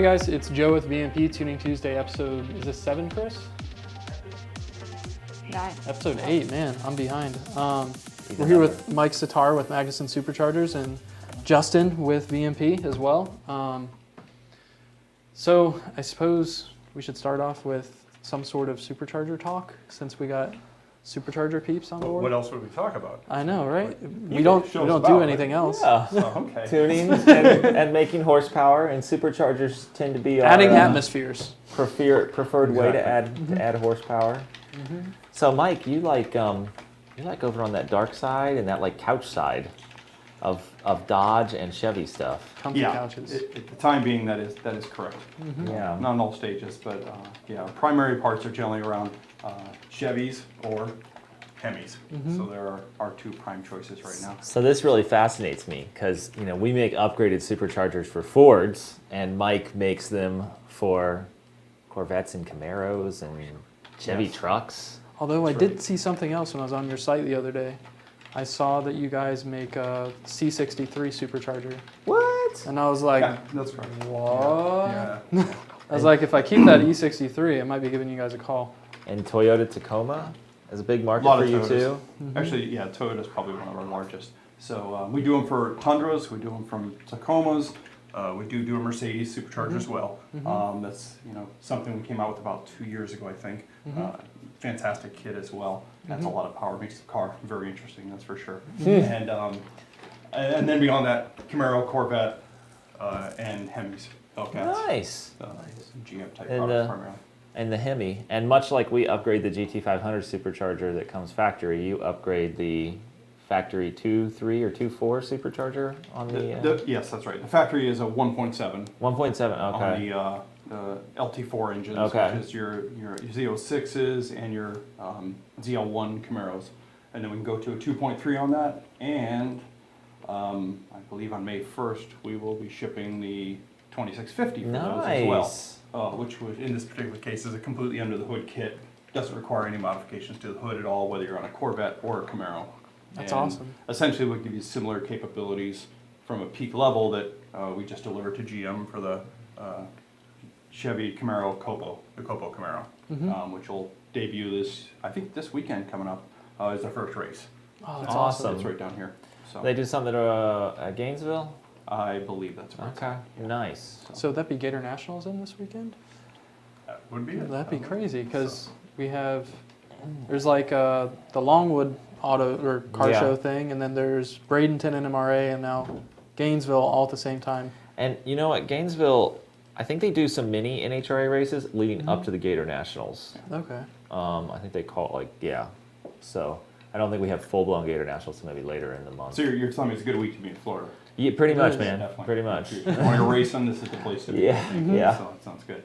Hey guys, it's Joe with VMP Tuning Tuesday episode, is this 7, Chris? 9. Episode 8, man, I'm behind. We're here with Mike Sitar with Magnuson Superchargers and Justin with VMP as well. So I suppose we should start off with some sort of supercharger talk since we got supercharger peeps on board. What else would we talk about? I know, right? We don't do anything else. Yeah. Oh, okay. Tuning and making horsepower, and superchargers tend to be our Adding atmospheres. preferred way to add horsepower. Mm-hmm. So Mike, you like over on that dark side and that like couch side of Dodge and Chevy stuff. Comfy couches. At the time being, that is correct. Mm-hmm. Yeah. Not in all stages, but yeah, primary parts are generally around Chevys or Hemis. Mm-hmm. So there are our two prime choices right now. So this really fascinates me because we make upgraded superchargers for Fords, and Mike makes them for Corvettes and Camaros and Chevy trucks. Although That's I did see something else when I was on your site the other day. I saw that you guys make a C63 supercharger. What? And I was like, Yeah, that's correct. what? Yeah. I was like, if I keep that E63, I might be giving you guys a call. And Toyota Tacoma is a big market A lot for of you Toyotas. too. Mm-hmm. Actually, yeah, Toyota's probably one of our largest. So we do them for Tundras, we do them from Tacomas. We do a Mercedes supercharger as well. Mm-hmm. That's something we came out with about 2 years ago, I think. Mhm. Fantastic kit as well. That's a lot of power, makes the car very interesting, that's for sure. Mm-hmm. And then beyond that, Camaro, Corvette, and Hemis, Hellcats. Nice. GM type And, products primarily. And the Hemi. And much like we upgrade the GT500 supercharger that comes factory, you upgrade the factory 2.3 or 2.4 supercharger on the Yes, that's right. The factory is a 1.7 1.7. Okay. on the LT4 engines, Okay. which is your Z06s and your ZL1 Camaros. And then we can go to a 2.3 on that. And I believe on May 1st, we will be shipping the 2650 for those as well. Which would, in this particular case, is a completely under the hood kit. Doesn't require any modifications to the hood at all, whether you're on a Corvette or a Camaro. That's And awesome. Essentially, we'll give you similar capabilities from a peak level that we just delivered to GM for the Chevy Camaro Copo, the Copo Camaro, which will debut this weekend coming up is the first race. Oh, That's that's awesome. It's right down here. So They do something at Gainesville? I believe that's right. Okay. Nice. So would that be Gator Nationals in this weekend? That would be it. That'd be crazy because we have, there's like the Longwood auto or car Yeah. show thing, and then there's Bradenton and MRA, and now Gainesville all at the same time. And you know what? Gainesville, I think they do some mini NHRA races leading up to the Gator Nationals. Okay. I think they call it so I don't think we have full-blown Gator Nationals until maybe later in the month. So you're telling me it's a good week to be in Florida? Yeah, pretty It much, is. man. Definitely. Pretty much. If you want to race on, this is the place to be. Yeah, yeah. So that sounds good.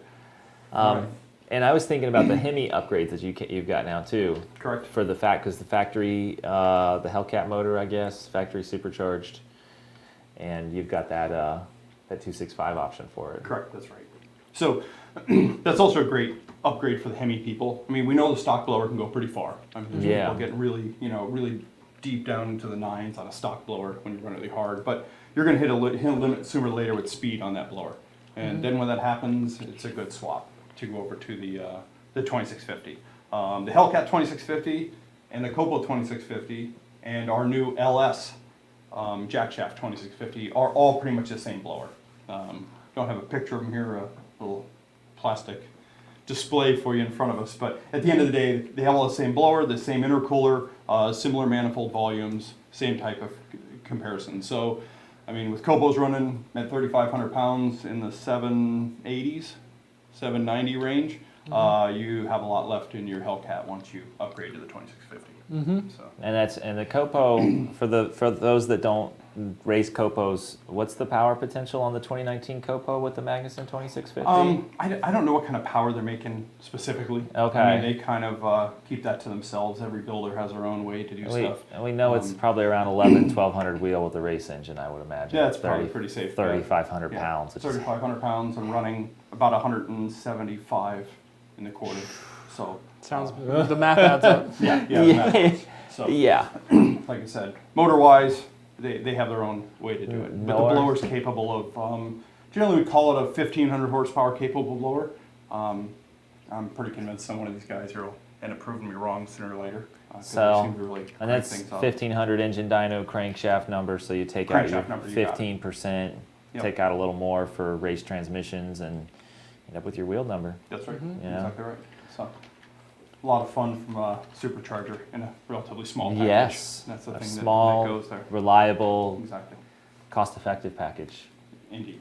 And I was thinking about the Hemi upgrades that you've got now too. Correct. For the because the factory, the Hellcat motor, I guess, factory supercharged, and you've got that 265 option for it. Correct, that's right. So that's also a great upgrade for the Hemi people. I mean, we know the stock blower can go pretty far. I mean, there's Yeah. people getting really deep down into the nines on a stock blower when you run it really hard. But you're going to hit a limit sooner or later with speed on that blower. And then when that happens, it's a good swap to go over to the 2650. The Hellcat 2650 and the Copo 2650 and our new LS Jackshaft 2650 are all pretty much the same blower. Don't have a picture of them here, a little plastic display for you in front of us, but at the end of the day, they have all the same blower, the same intercooler, similar manifold volumes, same type of comparison. So, I mean, with Copo's running at 3,500 pounds in the 780s, 790 range, you have a lot left in your Hellcat once you upgrade to the 2650. So. And the Copo for those that don't race Copos, what's the power potential on the 2019 Copo with the Magnuson 2650? I don't know what kind of power they're making specifically. Okay. I mean, they kind of keep that to themselves. Every builder has their own way to do stuff. And we know it's probably around 1,100-1,200 wheel with the race engine, I would imagine. Yeah, it's probably pretty safe. 3,500 pounds. Which 3,500 pounds and running about 175 in the quarter. So Sounds the math adds up. yeah. So yeah. like I said, motor-wise, they have their own way to do it. But the blower's capable of generally we call it a 1,500 horsepower capable blower. I'm pretty convinced some one of these guys here will end up proving me wrong sooner or later. So, seem to really and crank that's things up. 1,500 engine dyno crankshaft number, so you take out your Crankshaft number, you got it. 15%, Yep. take out a little more for race transmissions, and end up with your wheel number. That's right. Yeah. Exactly right. So, a lot of fun from a supercharger in a relatively small package. Yes, That's the a thing small, that goes there. reliable, Exactly. cost-effective package. Indeed.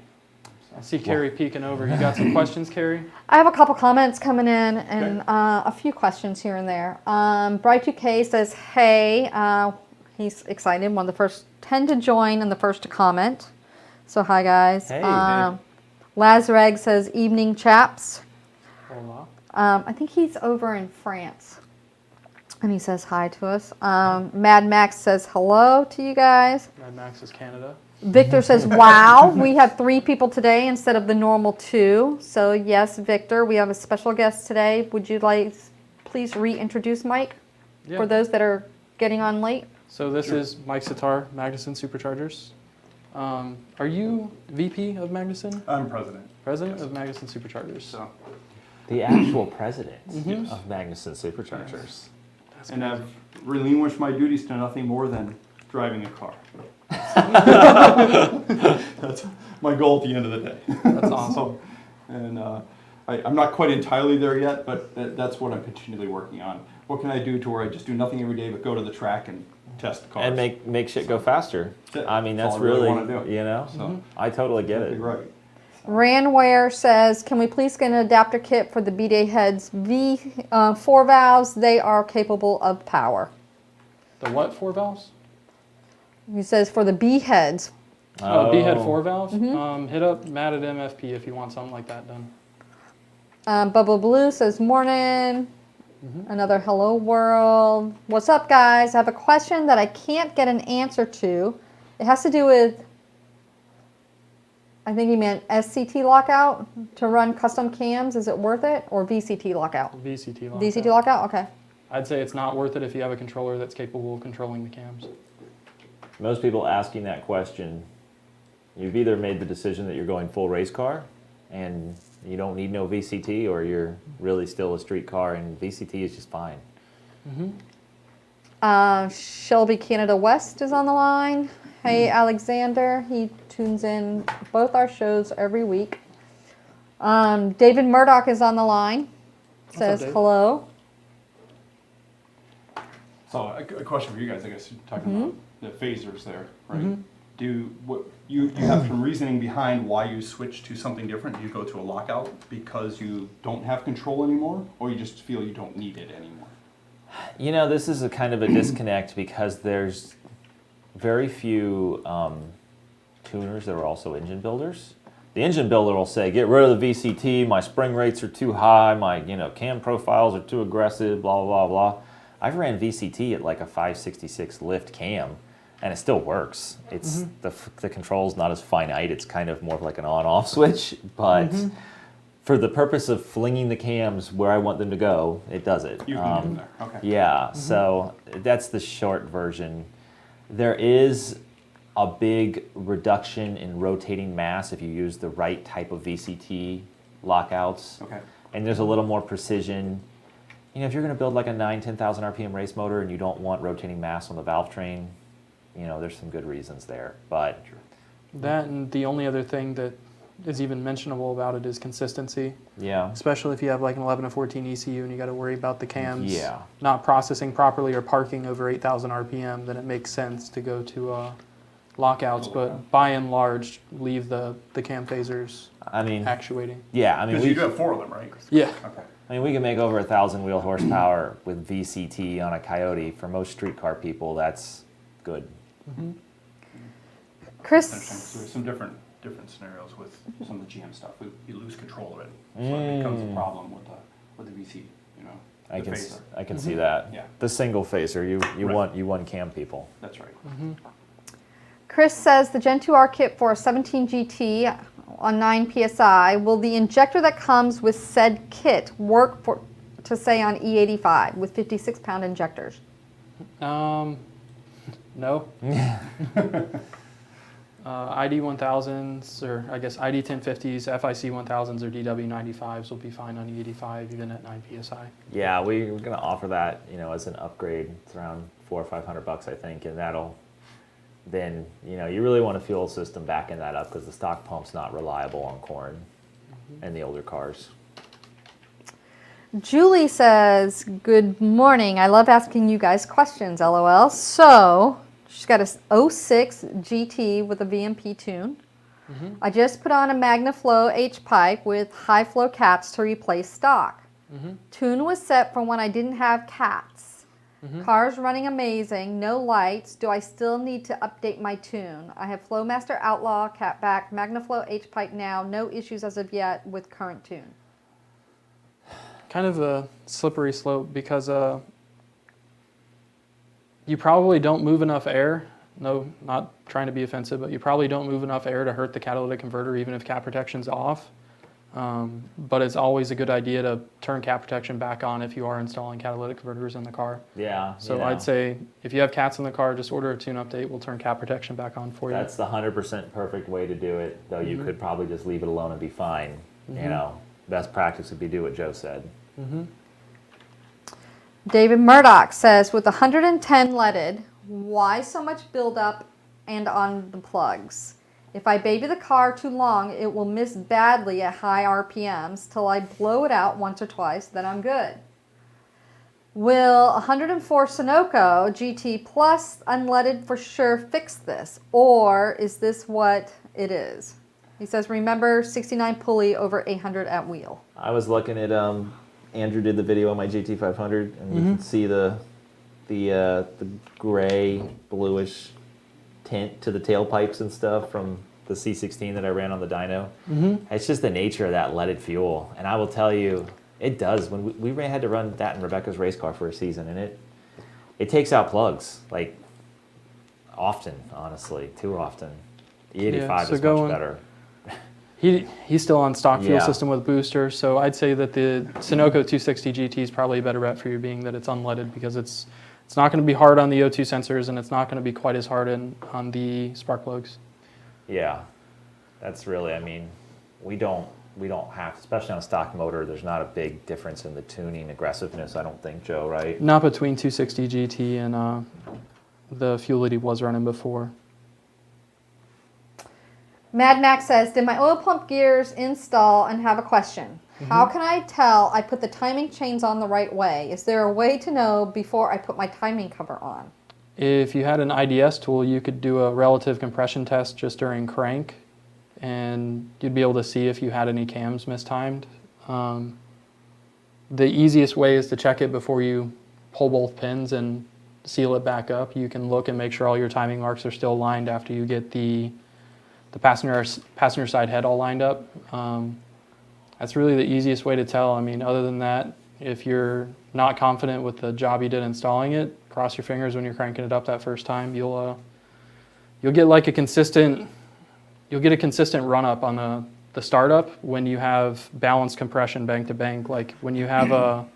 I see Carrie peeking over. You got some questions, Carrie? I have a couple comments coming in and a few questions here and there. Bright2K says, hey, he's excited, one of the first 10 to join and the first to comment. So hi, guys. Hey. Lazreg says, evening, chaps. Hola. I think he's over in France. And he says hi to us. Mad Max says hello to you guys. Mad Max is Canada. Victor says, wow, we have 3 people today instead of the normal 2. So yes, Victor, we have a special guest today. Would you like, please reintroduce Mike Yeah. for those that are getting on late? So this is Mike Sitar, Magnuson Superchargers. Are you VP of Magnuson? I'm president. President of Magnuson Superchargers. So, The actual president Yes. of Magnuson Superchargers. and I've relinquished my duties to nothing more than driving a car. That's my goal at the end of the day. That's awesome. And I'm not quite entirely there yet, but that's what I'm continually working on. What can I do to where I just do nothing every day but go to the track and test the cars? And make shit go faster. That's it. I mean, That's that's all I really really, wanna do. you know, So- I totally get it. Exactly right. Ranware says, can we please get an adapter kit for the B-Day heads V4 valves? They are capable of power. The what 4 valves? He says for the B heads. Oh, B-head 4 valves? Hit up Matt at MFP if you want something like that done. Bubba Blue says, morning. Another hello world. What's up, guys? I have a question that I can't get an answer to. It has to do with, I think he meant SCT lockout to run custom cams. Is it worth it? Or VCT lockout? VCT lockout. VCT lockout? Okay. I'd say it's not worth it if you have a controller that's capable of controlling the cams. Most people asking that question, you've either made the decision that you're going full race car and you don't need no VCT, or you're really still a street car and VCT is just fine. Shelby Canada West is on the line. Hey, Alexander. He tunes in both our shows every week. David Murdoch is on the line. Says Dave? hello. So a question for you guys, I guess, you're talking about the phasers there, right? You have some reasoning behind why you switch to something different? You go to a lockout because you don't have control anymore, or you just feel you don't need it anymore? You know, this is a kind of a disconnect because there's very few tuners that are also engine builders. The engine builder will say, get rid of the VCT, my spring rates are too high, my cam profiles are too aggressive, blah, blah, blah, blah. I've ran VCT at like a 566 lift cam, and it still works. It's the control's not as finite. It's kind of more of like an on-off switch, but for the purpose of flinging the cams where I want them to go, it does it. You can get them there, okay. Yeah, so that's the short version. There is a big reduction in rotating mass if you use the right type of VCT lockouts. Okay. And there's a little more precision. If you're going to build like a 10,000 RPM race motor and you don't want rotating mass on the valve train, there's some good reasons there. But That, and the only other thing that is even mentionable about it is consistency. yeah, Especially if you have like an 11 to 14 ECU and you got to worry about the cams Yeah. not processing properly or parking over 8,000 RPM, then it makes sense to go to lockouts. But by and large, leave the cam phasers I mean, actuating. yeah, I mean, Because you do have 4 of them, right? Yeah. Okay. we can make over 1,000 wheel horsepower with VCT on a Coyote. For most street car people, that's good. Chris. So there's some different scenarios with some of the GM stuff. You lose control of it, so it becomes a problem with the VC. I the can phaser. I can see that. Yeah. The single phaser, you Right. want cam people. That's right. Chris says the Gen 2R kit for a 17 GT on 9 PSI, will the injector that comes with said kit work to say on E85 with 56-pound injectors? No. ID 1000s, or I guess ID 1050s, FIC 1000s, or DW 95s will be fine on E85 even at 9 psi. Yeah, we're going to offer that, you know, as an upgrade. It's around $400 or $500, I think, and that'll then, you know, you really want to fuel system backing that up because the stock pump's not reliable on corn and the older cars. Julie says, good morning. I love asking you guys questions, LOL. So, she's got a 06 GT with a VMP tune. I just put on a MagnaFlow H-pipe with high flow caps to replace stock. Tune was set for when I didn't have cats. Car's running amazing, no lights. Do I still need to update my tune? I have Flowmaster Outlaw, catback, MagnaFlow H-pipe now. No issues as of yet with current tune. Kind of a slippery slope because you probably don't move enough air. No, not trying to be offensive, but you probably don't move enough air to hurt the catalytic converter even if cap protection's off. But it's always a good idea to turn cap protection back on if you are installing catalytic converters in the car. Yeah. So I'd say if you have cats in the car, just order a tune update. We'll turn cap protection back on for you. That's the 100% perfect way to do it, though you could probably just leave it alone and be fine. You know, best practice would be do what Joe said. David Murdoch says, with 110 leaded, why so much buildup and on the plugs? If I baby the car too long, it will miss badly at high RPMs till I blow it out once or twice, then I'm good. Will 104 Sunoco GT Plus unleaded for sure fix this? Or is this what it is? He says, remember 69 pulley over 800 at wheel. I was looking at Andrew did the video on my GT500, and you can see the gray bluish tint to the tailpipes and stuff from the C16 that I ran on the dyno. It's just the nature of that leaded fuel, and I will tell you, it does. When we had to run that in Rebecca's race car for a season, and it takes out plugs like often, honestly, too often. The 85 is much better. He's still on stock fuel Yeah. system with booster, so I'd say that the Sunoco 260 GT is probably a better bet for you, being that it's unleaded, because it's not going to be hard on the O2 sensors, and it's not going to be quite as hard on the spark plugs. Yeah, that's really, I mean, we don't have, especially on a stock motor, there's not a big difference in the tuning aggressiveness, I don't think, Joe, right? Not between 260 GT and the fuel that he was running before. Mad Max says, did my oil pump gears install and have a question? How can I tell I put the timing chains on the right way? Is there a way to know before I put my timing cover on? If you had an IDS tool, you could do a relative compression test just during crank, and you'd be able to see if you had any cams mistimed. The easiest way is to check it before you pull both pins and seal it back up. You can look and make sure all your timing marks are still aligned after you get the passenger side head all lined up. That's really the easiest way to tell. I mean, other than that, if you're not confident with the job you did installing it, cross your fingers when you're cranking it up that first time. You'll get like a consistent run up on the startup when you have balanced compression bank to bank. Like when you have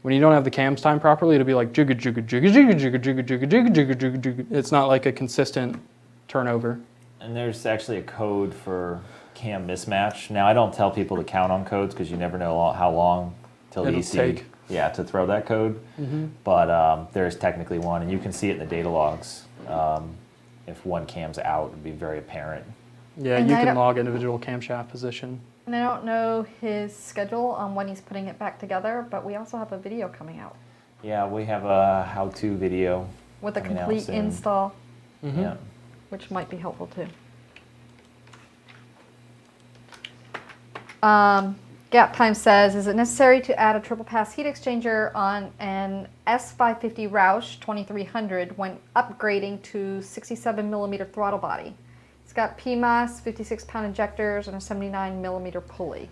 when you don't have the cams timed properly, it'll be like jigga jigga jigga jigga jigga jigga jigga jigga jigga jigga jigga. It's not like a consistent turnover. And there's actually a code for cam mismatch. Now, I don't tell people to count on codes because you never know how long till the It'll EC take. to throw that code. But there is technically one, and you can see it in the data logs. If one cam's out, it would be very apparent. Yeah, And you I can don't- log individual camshaft position. And I don't know his schedule on when he's putting it back together, but we also have a video coming out Yeah, we have a how-to video. with a Coming out complete soon. install, Yeah. which might be helpful too. Gap Time says, is it necessary to add a triple pass heat exchanger on an S550 Roush 2300 when upgrading to 67 millimeter throttle body? It's got PMAS, 56-pound injectors, and a 79 millimeter pulley.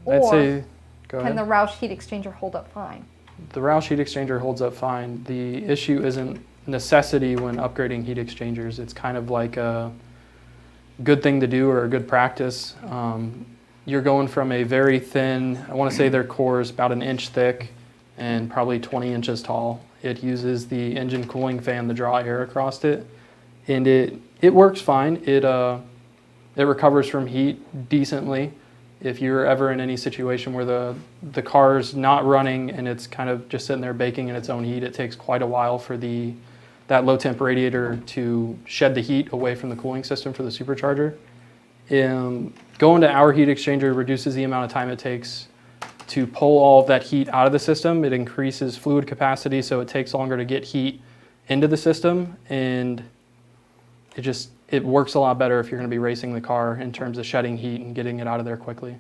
I'd Or say, go can ahead. the Roush heat exchanger hold up fine? The Roush heat exchanger holds up fine. The issue isn't necessity when upgrading heat exchangers. It's kind of like a good thing to do or a good practice. You're going from a very thin, I want to say their core is about an inch thick and probably 20 inches tall. It uses the engine cooling fan to draw air across it. and it works fine. It recovers from heat decently. If you're ever in any situation where the car's not running and it's kind of just sitting there baking in its own heat, it takes quite a while for that low temp radiator to shed the heat away from the cooling system for the supercharger. Going to our heat exchanger reduces the amount of time it takes to pull all of that heat out of the system. It increases fluid capacity, so it takes longer to get heat into the system, and it works a lot better if you're going to be racing the car in terms of shedding heat and getting it out of there quickly.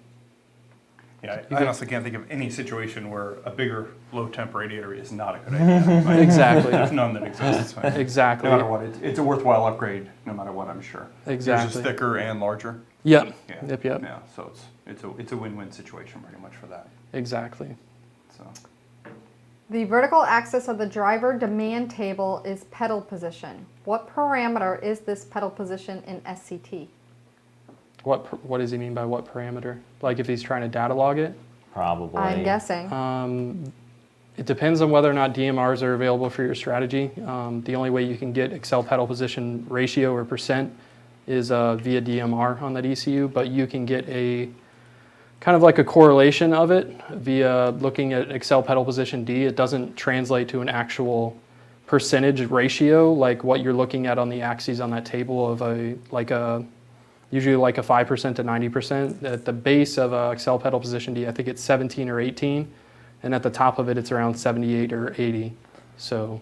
Yeah, I honestly can't think of any situation where a bigger low temp radiator is not a good idea. Right? Exactly. There's none that exists. Right? Exactly. No matter what, it's a worthwhile upgrade. No matter what, I'm sure. Exactly. Yours is thicker and larger. Yep. Yeah. Yep. Yeah. So it's a win-win situation pretty much for that. Exactly. So. The vertical axis of the driver demand table is pedal position. What parameter is this pedal position in SCT? What does he mean by what parameter? Like if he's trying to data log it? Probably. I'm guessing. It depends on whether or not DMRs are available for your strategy. The only way you can get Excel pedal position ratio or percent is via DMR on that ECU, but you can get a kind of like a correlation of it via looking at Excel pedal position D. It doesn't translate to an actual percentage ratio like what you're looking at on the axes on that table of usually like a 5% to 90%. At the base of Excel pedal position D, I think it's 17 or 18, and at the top of it, it's around 78 or 80. So,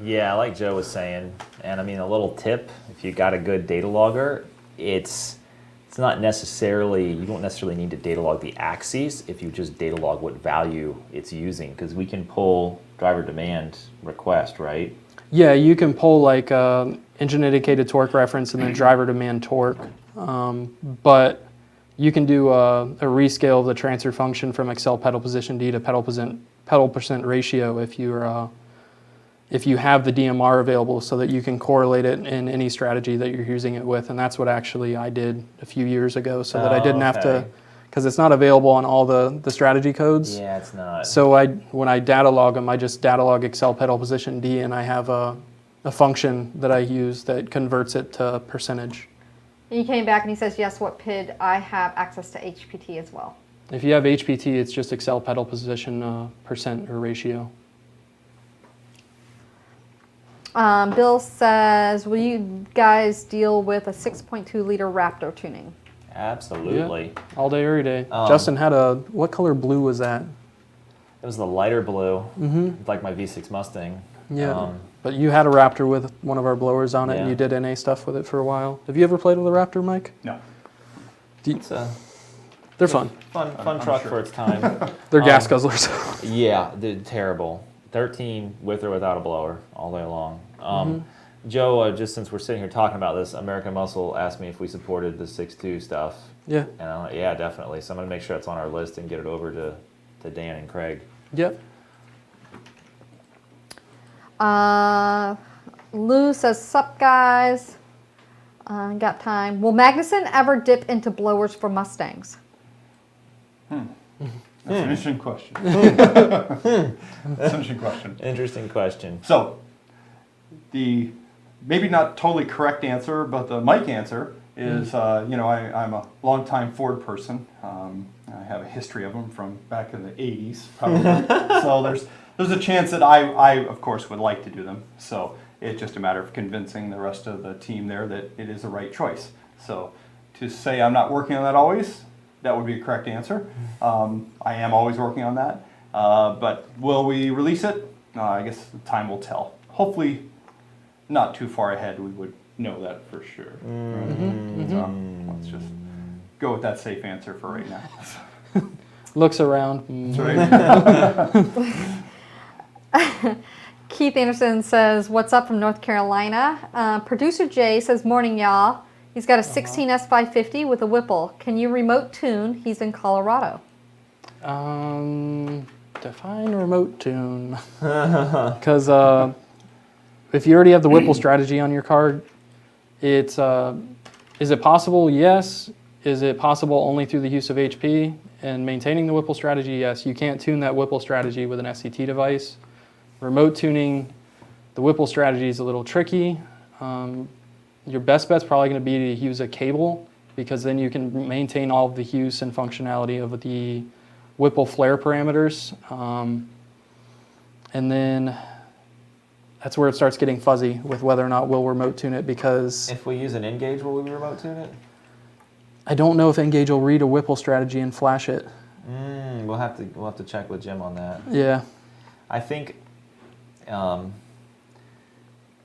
yeah, like Joe was saying, and I mean a little tip: if you got a good data logger, it's not necessarily, you don't necessarily need to data log the axes if you just data log what value it's using, because we can pull driver demand request, right? yeah, you can pull like engine indicated torque reference and then driver demand torque, but you can do a rescale of the transfer function from Excel pedal position D to pedal percent ratio if you have the DMR available, so that you can correlate it in any strategy that you're using it with. And that's what actually I did a few years ago, so that I didn't have to, because it's not available on all the strategy codes. Yeah, it's not. So when I data log them, I just data log Excel pedal position D, and I have a function that I use that converts it to percentage. He came back and he says, yes, what PID? I have access to HPT as well. If you have HPT, it's just Excel pedal position percent or ratio. Bill says, will you guys deal with a 6.2 liter Raptor tuning? Absolutely. Yeah, all day, every day. Justin had what color blue was that? It was the lighter blue, like my V6 Mustang. Yeah, but you had a Raptor with one of our blowers on it, Yeah. and you did NA stuff with it for a while. Have you ever played with a Raptor, Mike? No. They're fun. Fun truck sure. for its time. They're gas guzzlers. Yeah, they're terrible. 13 with or without a blower all day long. Joe, just since we're sitting here talking about this, American Muscle asked me if we supported the 6.2 stuff. Yeah. And I'm like, yeah, definitely. So I'm going to make sure it's on our list and get it over to Dan and Craig. Yep. Lou says, sup guys? Got time. Will Magnuson ever dip into blowers for Mustangs? That's an interesting question. That's an interesting question. Interesting question. So, the maybe not totally correct answer, but the Mike answer is, I'm a longtime Ford person. I have a history of them from back in the 80s, probably. So there's a chance that I, of course, would like to do them. So it's just a matter of convincing the rest of the team there that it is the right choice. So to say I'm not working on that always, that would be a correct answer. I am always working on that. But will we release it? I guess time will tell. Hopefully not too far ahead we would know that for sure. Right? So let's just go with that safe answer for right now. Looks around. That's right. Keith Anderson says, what's up from North Carolina? Producer Jay says, morning y'all. He's got a 16 S550 with a Whipple. Can you remote tune? He's in Colorado. Define remote tune. Because if you already have the Whipple strategy on your card, is it possible? Yes. Is it possible only through the use of HP and maintaining the Whipple strategy? Yes. You can't tune that Whipple strategy with an SCT device. Remote tuning the Whipple strategy is a little tricky. Your best bet's probably going to be to use a cable, because then you can maintain all of the use and functionality of the Whipple flare parameters. And then that's where it starts getting fuzzy with whether or not we'll remote tune it, because If we use an N-Gauge, will we remote tune it? I don't know if N-Gauge will read a Whipple strategy and flash it. We'll have to check with Jim on that. Yeah. I think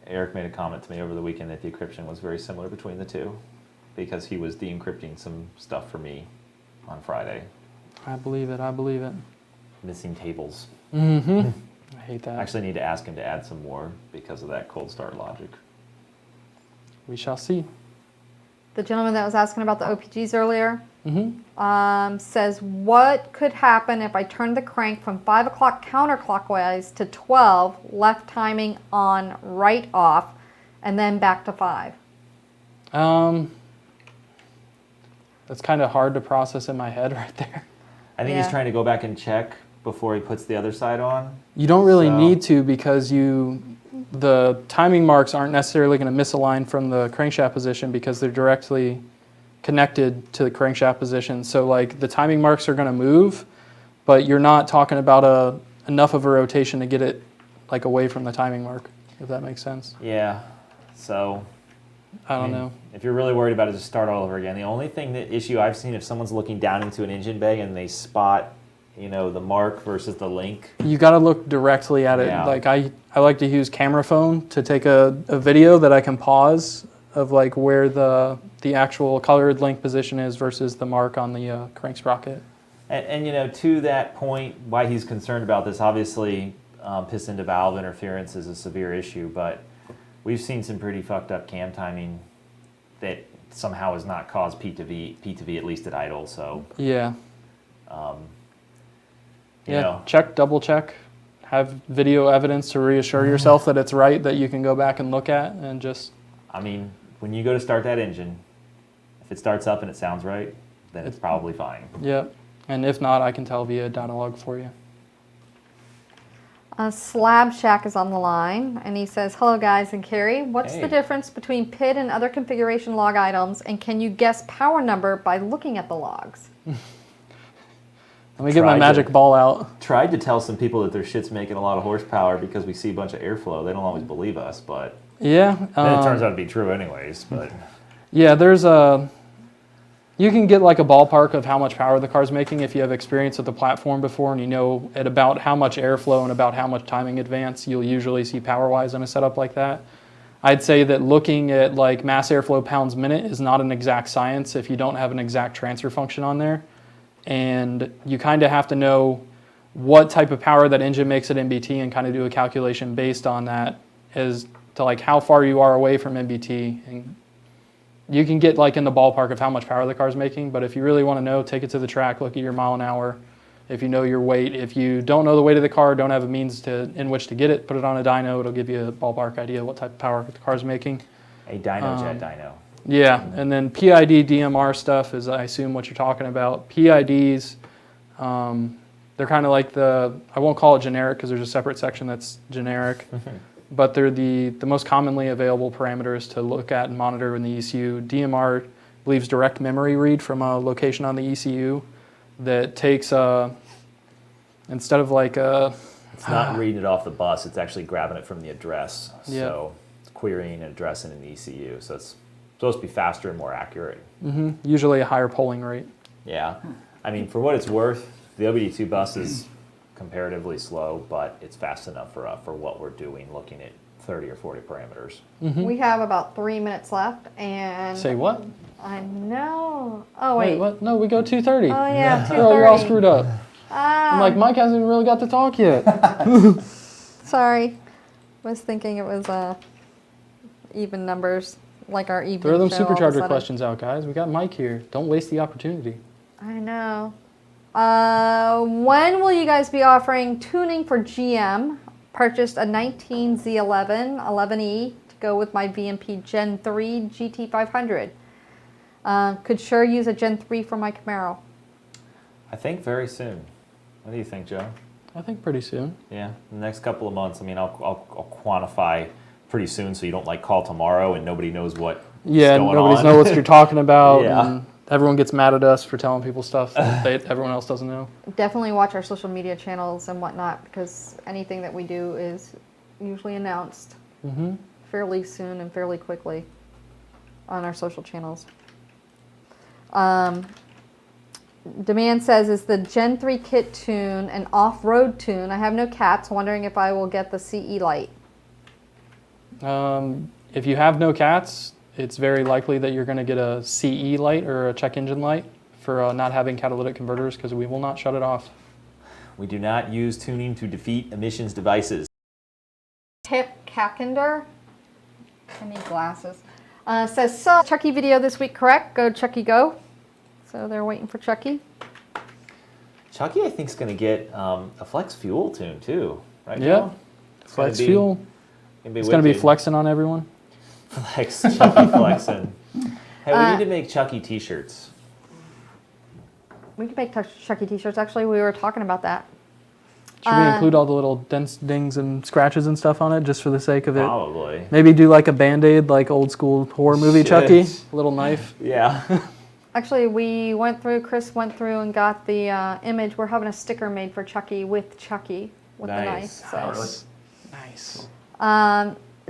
Eric made a comment to me over the weekend that the encryption was very similar between the two, because he was de-encrypting some stuff for me on Friday. I believe it. I believe it. Missing tables. Mm-hmm. I hate that. I actually need to ask him to add some more because of that cold start logic. We shall see. The gentleman that was asking about the OPGs earlier Mm-hmm. says, what could happen if I turn the crank from 5 o'clock counterclockwise to 12, left timing on, right off, and then back to 5? That's kind of hard to process in my head right there. I think Yeah. he's trying to go back and check before he puts the other side on. You don't really So- need to, because the timing marks aren't necessarily going to misalign from the crankshaft position, because they're directly connected to the crankshaft position. So like the timing marks are going to move, but you're not talking about enough of a rotation to get it like away from the timing mark, if that makes sense. Yeah, so I don't mean, know. If you're really worried about it, just start all over again. The only issue I've seen, if someone's looking down into an engine bay and they spot, the mark versus the link. You got to look directly at it. Yeah. Like I like to use camera phone to take a video that I can pause of like where the actual colored link position is versus the mark on the crank sprocket. And to that point, why he's concerned about this, obviously piston to valve interference is a severe issue, but we've seen some pretty fucked up cam timing that somehow has not caused P to V at least at idle. So Yeah. you know, Check, double check, have video evidence to reassure yourself that it's right, that you can go back and look at, and just. I mean, when you go to start that engine, if it starts up and it sounds right, then it's probably fine. Yep. And if not, I can tell via data log for you. Slab Shack is on the line, and he says, hello guys and Carrie, what's Hey. the difference between PID and other configuration log items, and can you guess power number by looking at the logs? Let me get my Tried magic to- ball out. Tried to tell some people that their shit's making a lot of horsepower because we see a bunch of airflow. They don't always believe us, but Yeah. then it turns out to be true anyways. But Yeah, you can get like a ballpark of how much power the car's making if you have experience with the platform before, and you know at about how much airflow and about how much timing advance you'll usually see power-wise on a setup like that. I'd say that looking at like mass airflow pounds minute is not an exact science if you don't have an exact transfer function on there. And you kind of have to know what type of power that engine makes at MBT and kind of do a calculation based on that as to like how far you are away from MBT. And you can get like in the ballpark of how much power the car's making, but if you really want to know, take it to the track, look at your mile an hour. If you know your weight, if you don't know the weight of the car, don't have a means in which to get it, put it on a dyno, it'll give you a ballpark idea of what type of power the car's making. a dyno jet dyno. Yeah, and then PID DMR stuff is, I assume, what you're talking about. PIDs, they're kind of like I won't call it generic because there's a separate section that's generic, but they're the most commonly available parameters to look at and monitor in the ECU. DMR believes direct memory read from a location on the ECU that takes, instead of like It's not reading it off the bus. It's actually grabbing it from the address. Yeah. So it's querying and addressing in the ECU. So it's supposed to be faster and more accurate. usually a higher polling rate. Yeah. I mean, for what it's worth, the OBD2 bus is comparatively slow, but it's fast enough for what we're doing, looking at 30 or 40 parameters. We have about 3 minutes left, and Say what? I know. Oh wait. what? No, we go 2:30. Oh yeah, 2:30. Oh, you're all screwed up. I'm Ah, like, Mike hasn't even really got to talk yet. sorry. Was thinking it was even numbers, like our evening Throw them show all of a supercharger sudden. questions out, guys. We got Mike here. Don't waste the opportunity. I know. When will you guys be offering tuning for GM? Purchased a 19 Z11 11E to go with my VMP Gen 3 GT500. Could sure use a Gen 3 for my Camaro. I think very soon. What do you think, Joe? I think pretty soon. Yeah, the next couple of months. I mean, I'll quantify pretty soon, so you don't like call tomorrow and nobody knows what. Yeah, going nobody's on. know what you're talking about. Yeah. And everyone gets mad at us for telling people stuff that everyone else doesn't know. Definitely watch our social media channels and whatnot, because anything that we do is usually announced fairly soon and fairly quickly on our social channels. Demand says, is the Gen 3 kit tune an off-road tune? I have no cats, wondering if I will get the CE light. If you have no cats, it's very likely that you're going to get a CE light or a check engine light for not having catalytic converters, because we will not shut it off. We do not use tuning to defeat emissions devices. Tip Kackender, I need glasses, says, saw Chucky video this week, correct? Go Chucky go. So they're waiting for Chucky. Chucky, I think, is going to get a flex fuel tune too, right? Yeah, Joe? flex fuel. It's going to be flexing on everyone. Flex, Chucky flexing. Hey, we need to make Chucky t-shirts. We could make Chucky t-shirts. Actually, we were talking about that. Should we include all the little dents, dings, and scratches and stuff on it, just for the sake of it? Probably. Maybe do like a Band-Aid, like old school horror movie Chucky. Little knife. Yeah. Actually, Chris went through and got the image. We're having a sticker made for Chucky with Chucky with the knife. So. Nice.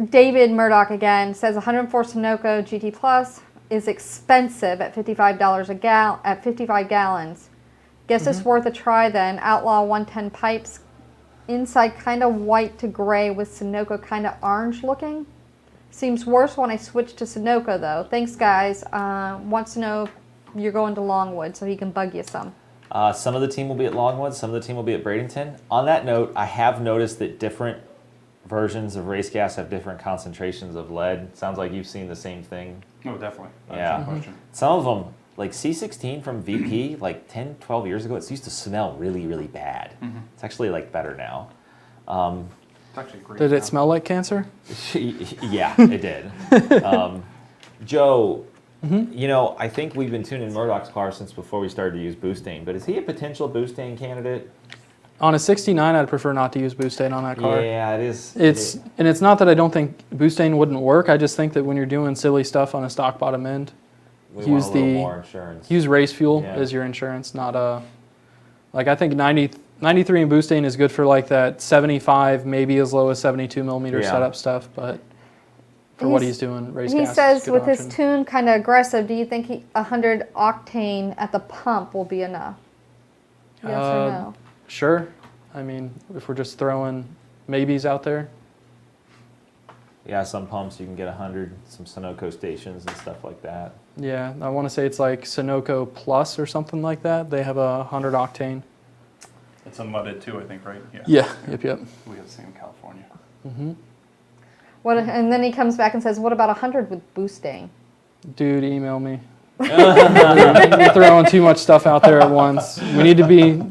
David Murdoch again says 104 Sunoco GT Plus is expensive at $55 at 55 gallons. Guess it's worth a try then. Outlaw 110 pipes. Inside kind of white to gray with Sunoco kind of orange looking. Seems worse when I switch to Sunoco though. Thanks guys. Wants to know if you're going to Longwood so he can bug you some. Some of the team will be at Longwood. Some of the team will be at Bradenton. On that note, I have noticed that different versions of race gas have different concentrations of lead. Sounds like you've seen the same thing. Oh, definitely. That's Yeah. no question. Some of them, like C16 from VP, like 10, 12 years ago, it used to smell really, really bad. It's actually like better now. It's actually great. Did it smell like cancer? Yeah, it did. Joe, you know, I think we've been tuning Murdoch's car since before we started to use Boostain, but is he a potential Boostain candidate? On a 69, I'd prefer not to use Boostain on that car. Yeah, it is. And it's not that I don't think Boostain wouldn't work. I just think that when you're doing silly stuff on a stock bottom end, We want a little more insurance. use race fuel Yeah. as your insurance, not like I think 93 in Boostain is good for like that 75, maybe as low as 72 millimeter Yeah. setup stuff, but for what he's doing, race He gas is a says good with option. his tune kind of aggressive, do you think 100 octane at the pump will be enough? Yes or no? Sure. I mean, if we're just throwing maybes out there. Yeah, some pumps you can get 100, some Sunoco stations and stuff like that. Yeah, I want to say it's like Sunoco Plus or something like that. They have a 100 octane. It's unleaded too, I think, right? Yeah, yep. We have the same in California. What? And then he comes back and says, what about 100 with Boostain? Dude, email me. You're throwing too much stuff out there at once. We need to be,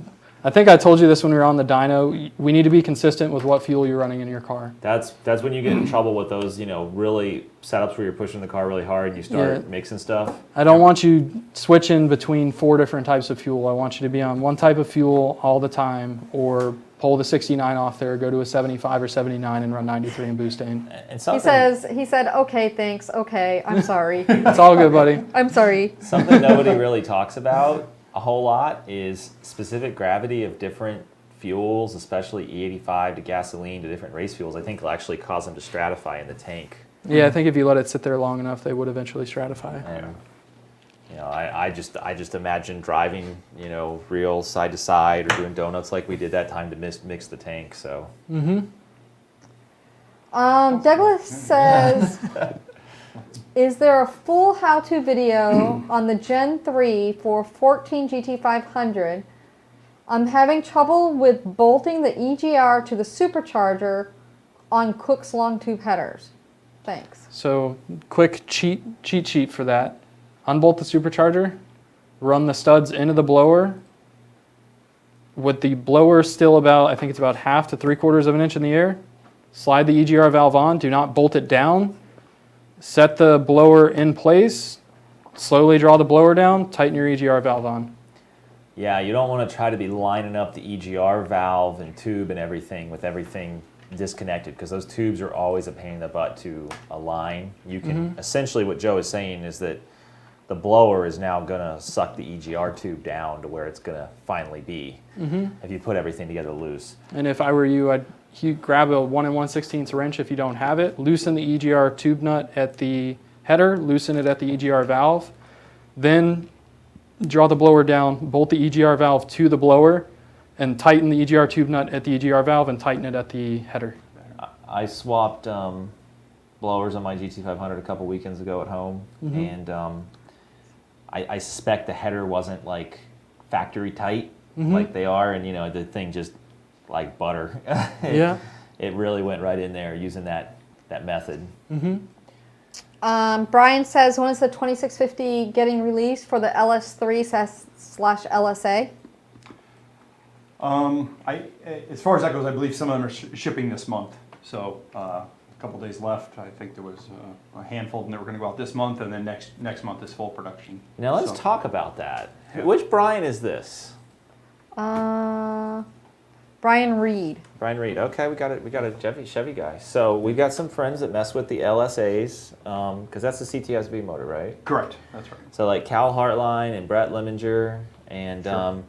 I think I told you this when we were on the dyno, we need to be consistent with what fuel you're running in your car. That's when you get in trouble with those, you know, really setups where you're pushing the car really hard and you start mixing stuff. I don't want you switching between 4 different types of fuel. I want you to be on one type of fuel all the time, or pull the 69 off there, go to a 75 or 79 and run 93 in Boostain. And He said, okay, thanks, okay, I'm sorry. It's all good, buddy. I'm sorry. something nobody really talks about a whole lot is specific gravity of different fuels, especially E85 to gasoline to different race fuels. I think will actually cause them to stratify in the tank. Yeah, I think if you let it sit there long enough, they would eventually stratify. And you know, I just imagine driving, you know, real side to side or doing donuts like we did that time to mix the tank. So. Douglas says, is there a full how-to video on the Gen 3 for 14 GT500? I'm having trouble with bolting the EGR to the supercharger on Cook's long tube headers. Thanks. So, quick cheat sheet for that. Unbolt the supercharger, run the studs into the blower. With the blower still about, I think it's about 1/2 to 3/4 of an inch in the air, slide the EGR valve on, do not bolt it down. Set the blower in place, slowly draw the blower down, tighten your EGR valve on. Yeah, you don't want to try to be lining up the EGR valve and tube and everything with everything disconnected because those tubes are always a pain in the butt to align. You can essentially what Joe is saying is that the blower is now going to suck the EGR tube down to where it's going to finally be if you put everything together loose. And if I were you, you'd grab a 1 1/16 wrench if you don't have it, loosen the EGR tube nut at the header, loosen it at the EGR valve, then draw the blower down, bolt the EGR valve to the blower, and tighten the EGR tube nut at the EGR valve and tighten it at the header. I swapped blowers on my GT500 a couple weekends ago at home, and I suspect the header wasn't like factory tight like they are, and the thing just like butter. Yeah. It really went right in there using that method. Brian says, when is the 2650 getting released for the LS3/LSA? As far as that goes, I believe some of them are shipping this month. So a couple days left. I think there was a handful of them that were going to go out this month, and then next month is full production. Now let's So- talk about that. Which Brian is this? Brian Reed. Brian Reed. Okay, we got a Chevy guy. So we got some friends that mess with the LSAs because that's the CTSV motor, right? Correct. That's right. So like Cal Hartline and Brett Lemminger, and Sure.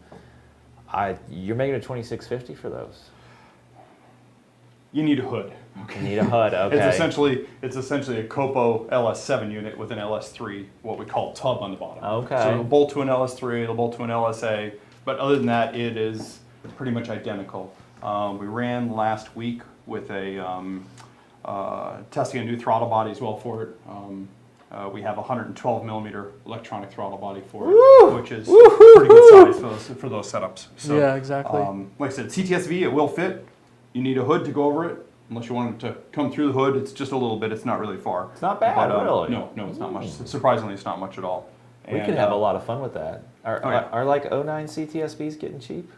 you're making a 2650 for those. You need a hood. You need a HUD. Okay. It's essentially a Copo LS7 unit with an LS3, what we call tub on the bottom. Okay. So it'll bolt to an LS3, it'll bolt to an LSA, but other than that, it is pretty much identical. We ran last week with a testing a new throttle body as well for it. We have a 112 millimeter electronic throttle body for it, which is pretty good size for those setups. So, Yeah, exactly. like I said, CTSV, it will fit. You need a hood to go over it. Unless you want it to come through the hood, it's just a little bit. It's not really far. It's not bad, really. No, it's not much. Surprisingly, it's not much at all. We could have a lot of fun with that. Are like 09 CTSVs getting cheap?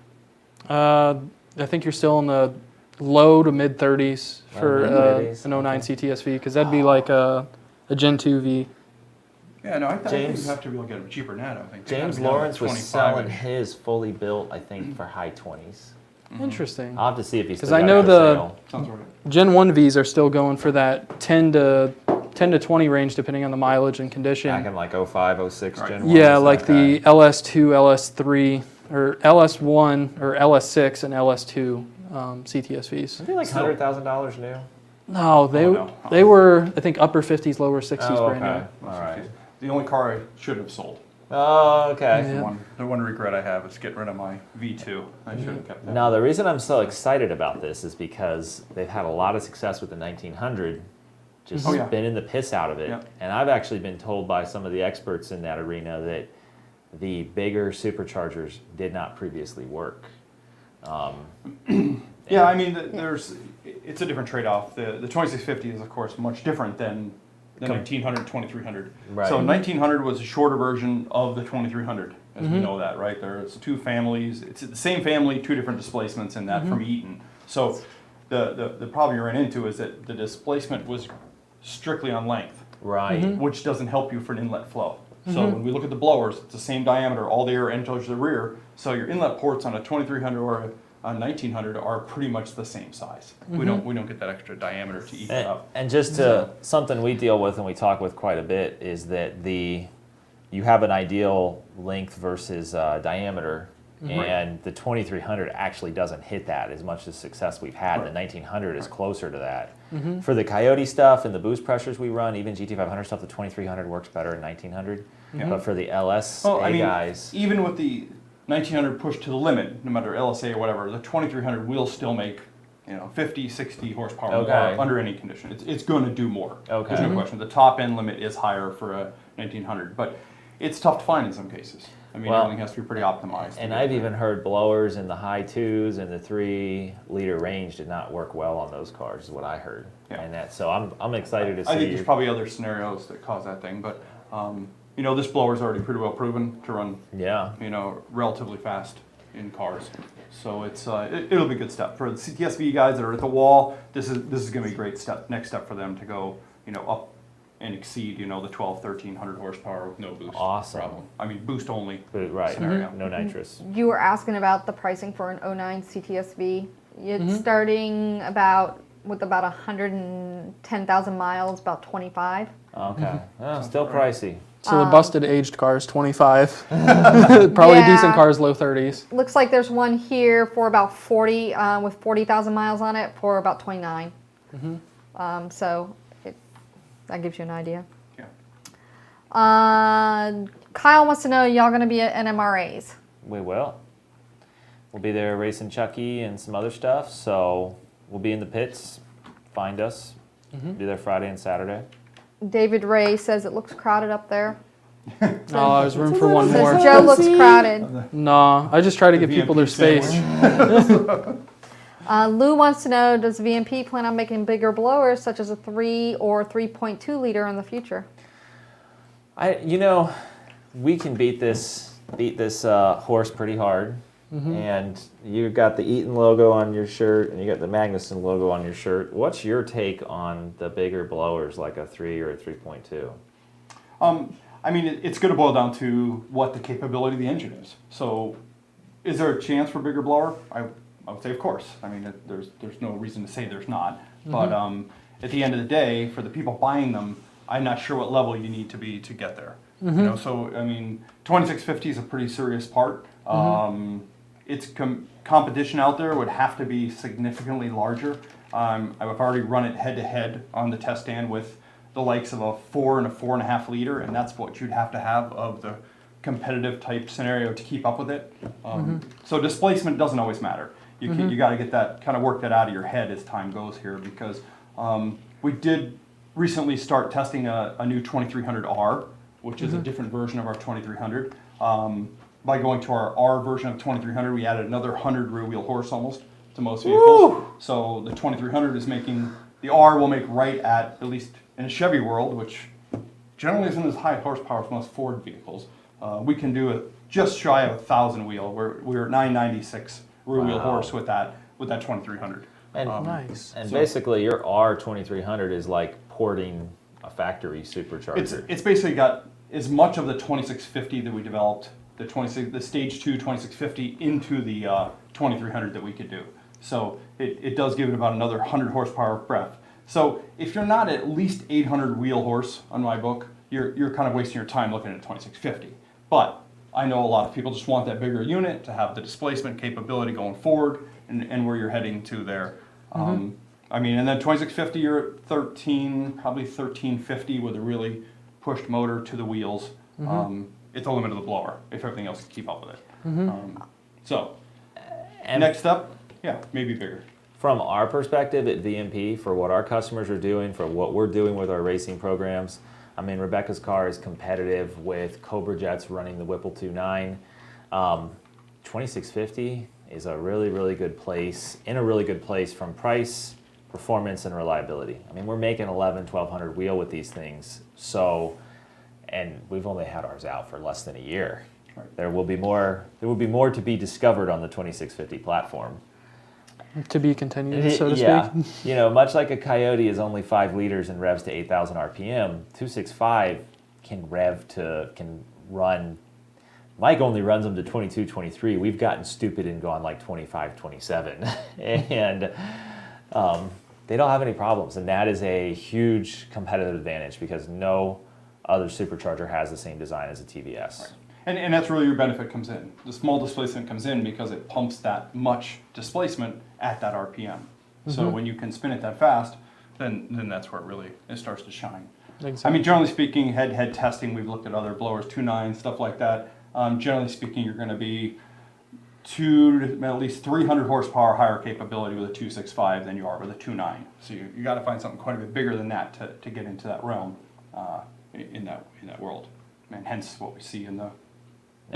I think you're still in the low to mid 30s for mid-30s, an 09 okay. CTSV because that'd be like a Gen 2 V. Yeah, no, I think James- you have to be able to get them cheaper than that. I think They gotta James be down to Lawrence was 25 selling -ish. his fully built, I think, for high 20s. Interesting. I'll have to see if he's still 'Cause I got know it for the- sale. Sounds right. Gen 1 Vs are still going for that 10 to 20 range depending on the mileage and condition. Back in like 05, 06 Right. Gen 1. Yeah, stuff. like the LS2, LS3, or LS1 or LS6 and LS2 CTSVs. Are they like Still- $100,000 new? No, no. they were I think upper 50s, lower 60s Oh, brand okay. new. All right. The only car I should have sold. Oh, okay. Yeah. The one regret I have is getting rid of my V2. I should have kept that. Now, the reason I'm so excited about this is because they've had a lot of success with the 1900, just Oh, yeah. spinning the piss out of it. Yeah. And I've actually been told by some of the experts in that arena that the bigger superchargers did not previously work. Yeah, I mean, it's a different trade-off. The 2650 is, of course, much different than the 1900, 2300. Right. So 1900 was a shorter version of the 2300, as we know that, right? There's two families. It's the same family, two different displacements in that from Eaton. So the problem you ran into is that the displacement was strictly on length, Right. which doesn't help you for an inlet flow. So when we look at the blowers, it's the same diameter, all the air enters the rear. So your inlet ports on a 2300 or a 1900 are pretty much the same size. We don't get that extra diameter to equal And, up. and just something we deal with and we talk with quite a bit is that you have an ideal length versus diameter, and the 2300 actually doesn't hit that as much as success we've had. Right. The 1900 is closer to that. For the Coyote stuff and the boost pressures we run, even GT500 stuff, the 2300 works better in 1900. But for the LS Well, I mean, guys, even with the 1900 pushed to the limit, no matter LSA or whatever, the 2300 will still make 50, 60 horsepower Okay. more under any condition. It's going to do more. Okay. There's no question. The top end limit is higher for a 1900, but it's tough to find in some cases. I mean, Well, everything has to be pretty optimized. and I've even heard blowers in the high 2s and the 3-liter range did not work well on those cars, is what I heard. Yeah. And so I'm excited to see. I think there's probably other scenarios that cause that thing, but this blower is already pretty well proven to run Yeah. relatively fast in cars. So it'll be a good step for the CTSV guys that are at the wall. This is going to be a great next step for them to go up and exceed the 1300 horsepower with no boost. Awesome. Problem. I mean boost only. Right. Scenario. No nitrous. You were asking about the pricing for an 09 CTSV. It's starting about with about 110,000 miles, about 25. Okay. Oh, still pricey. So the busted aged car is 25. Probably Yeah. a decent car is low 30s. Looks like there's one here for about 40, with 40,000 miles on it for about 29. So that gives you an idea. Yeah. Kyle wants to know, y'all going to be at NMRAs? We will. We'll be there racing Chucky and some other stuff, so we'll be in the pits. Find us. Be there Friday and Saturday. David Ray says it looks crowded up there. No, there's room for one Says more. Joe looks crowded. No, I just try to give The people their VMP space. Lou wants to know, does VMP plan on making bigger blowers, such as a 3 or 3.2 liter in the future? We can beat this horse pretty hard. And you got the Eaton logo on your shirt, and you got the Magnuson logo on your shirt. What's your take on the bigger blowers, like a 3 or a 3.2? I mean, it's going to boil down to what the capability of the engine is. So, is there a chance for a bigger blower? I would say, of course. I mean, there's no reason to say there's not. But at the end of the day, for the people buying them, I'm not sure what level you need to be to get there. So I mean, 2650 is a pretty serious part. Its competition out there would have to be significantly larger. I've already run it head to head on the test stand with the likes of a 4 and a 4.5 liter, and that's what you'd have to have of the competitive type scenario to keep up with it. So displacement doesn't always matter. You got to get that, kind of work that out of your head as time goes here, because we did recently start testing a new 2300R, which is a different version of our 2300. By going to our R version of 2300, we added another 100 rear wheel horse almost to most vehicles. Woo! So the 2300 is making, the R will make right at least in a Chevy world, which generally isn't as high horsepower as most Ford vehicles. We can do it just shy of 1,000 wheel. We're at 996 rear wheel horse with that 2300. And, Nice. And basically, your R2300 is like porting a factory supercharger. It's basically got as much of the 2650 that we developed, the stage 2 2650 into the 2300 that we could do. So it does give it about another 100 horsepower of breath. So if you're not at least 800 wheel horse on my book, you're kind of wasting your time looking at 2650. But I know a lot of people just want that bigger unit to have the displacement capability going forward and where you're heading to there. I mean, and then 2650, you're at probably 1350 with a really pushed motor to the wheels. It's the limit of the blower if everything else can keep up with it. So, next up, yeah, maybe bigger. From our perspective at VMP, for what our customers are doing, for what we're doing with our racing programs, I mean, Rebecca's car is competitive with Cobra Jets running the Whipple 2.9. 2650 is a really, really good place, in a really good place from price, performance, and reliability. I mean, we're making 1,200 wheel with these things, so, and we've only had ours out for less than a year. Right. There will be more to be discovered on the 2650 platform. To be continued, so to Yeah, speak. Much like a Coyote is only 5 liters and revs to 8,000 RPM, 265 can run. Mike only runs them to 22, 23. We've gotten stupid and gone like 25, 27. And they don't have any problems. And that is a huge competitive advantage because no other supercharger has the same design as a TVS. Right. And that's really your benefit comes in. The small displacement comes in because it pumps that much displacement at that RPM. So when you can spin it that fast, then that's where it starts to shine. Exactly. I mean, generally speaking, head-to-head testing, we've looked at other blowers, 2.9, stuff like that. Generally speaking, you're going to be at least 300 horsepower higher capability with a 265 than you are with a 2.9. So you got to find something quite a bit bigger than that to get into that realm in that world, and hence what we see in the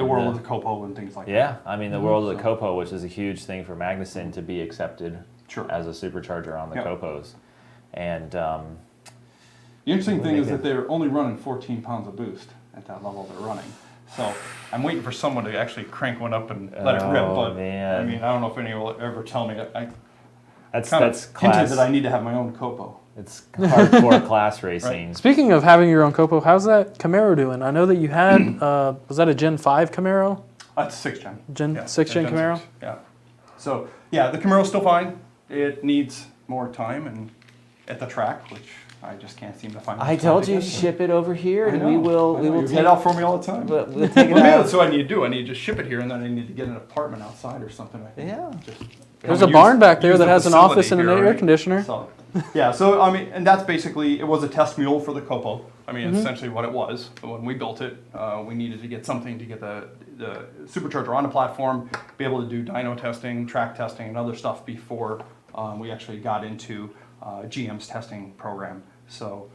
world of the Copo and things like that. Yeah, I mean the world of the Copo, which is a huge thing for Magnuson to be accepted as a supercharger on the Copos. And the interesting thing is that they're only running 14 pounds of boost at that level they're running. So I'm waiting for someone to actually crank one up and let it rip. But man. I mean, I don't know if anyone will ever tell me. That's hinted class. that I need to have my own Copo. It's hardcore class racing. Speaking of having your own Copo, how's that Camaro doing? I know that you had, was that a Gen 5 Camaro? That's 6th gen. 6th gen Camaro? 6. Yeah. So, yeah, the Camaro's still fine. It needs more time and at the track, which I just can't seem to find. I told you, ship it over here, and we will You take head out for me all the time. We'll take it Well, maybe out. that's what I need to do. I need to just ship it here, and then I need to get an apartment outside or something. I think. Yeah. Just There's come a barn back there use that the has an facility office and an here, air right? conditioner. So, yeah. So I mean, and that's basically, it was a test mule for the Copo. I mean, essentially what it was. When we built it, we needed to get something to get the supercharger on the platform, be able to do dyno testing, track testing, and other stuff before we actually got into GM's testing program. So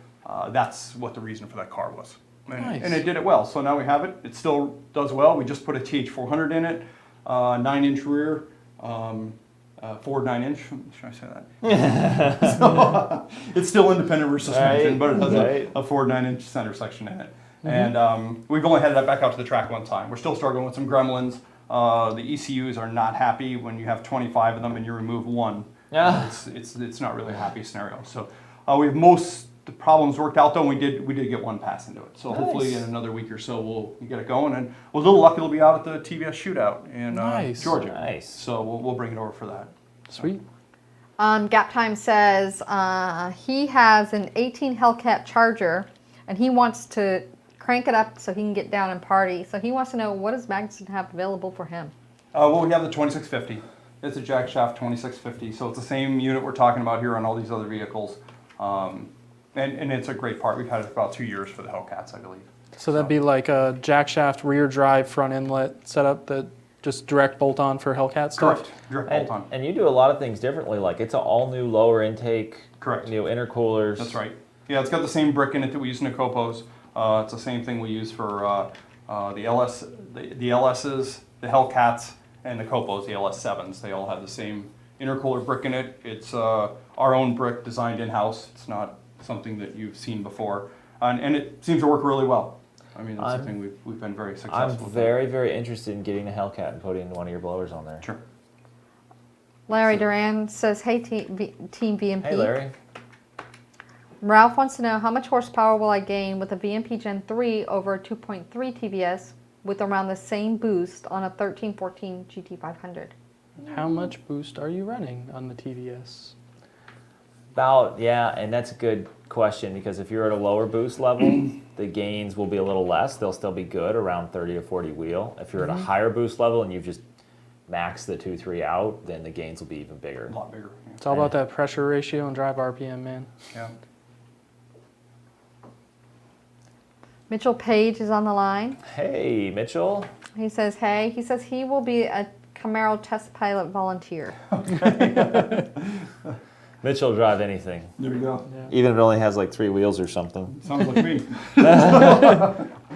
that's what the reason for that car was. Nice. And it did it well. So now we have it. It still does well. We just put a TH400 in it, 9-inch rear, Ford 9-inch. Should I say that? So, it's still independent rear suspension, Right, but it has right. a Ford 9-inch center section in it. And we've only had that back out to the track one time. We're still struggling with some gremlins. The ECUs are not happy when you have 25 of them and you remove one. Yeah. It's not really a happy scenario. So we have most the problems worked out though. And we did get one pass into it. So hopefully in another week or so we'll get it going. And we're a little lucky to be out at the TVS shootout in Nice. Georgia. Nice. So we'll bring it over for that. Sweet. Gap Time says he has an 18 Hellcat Charger, and he wants to crank it up so he can get down and party. So he wants to know, what does Magnuson have available for him? Well, we have the 2650. It's a jack shaft 2650. So it's the same unit we're talking about here on all these other vehicles. And it's a great part. We've had it about 2 years for the Hellcats, I believe. So that'd be like a jack shaft rear drive front inlet setup that just direct bolt on for Hellcat stuff. Correct. Direct bolt on. And you do a lot of things differently. Like it's an all new lower intake. Correct. New intercoolers. That's right. Yeah, it's got the same brick in it that we use in the Copos. It's the same thing we use for the LS, the LSs, the Hellcats, and the Copos, the LS7s. They all have the same intercooler brick in it. It's our own brick designed in-house. It's not something that you've seen before. And it seems to work really well. I mean, that's something we've been very successful I'm with. very, very interested in getting a Hellcat and putting one of your blowers on there. Sure. Larry Duran says, hey, Team VMP. Hey, Larry. Ralph wants to know, how much horsepower will I gain with a VMP Gen 3 over a 2.3 TVS with around the same boost on a 1314 GT500? How much boost are you running on the TVS? And that's a good question because if you're at a lower boost level, the gains will be a little less. They'll still be good, around 30 to 40 wheel. If you're at a higher boost level and you've just maxed the 2.3 out, then the gains will be even bigger. A lot bigger. Yeah. It's all about that pressure ratio and drive RPM, man. Yeah. Mitchell Page is on the line. Hey, Mitchell. He says, hey. He says he will be a Camaro test pilot volunteer. Mitchell will drive anything, There you go. even if it only has like 3 wheels or something. Sounds like me.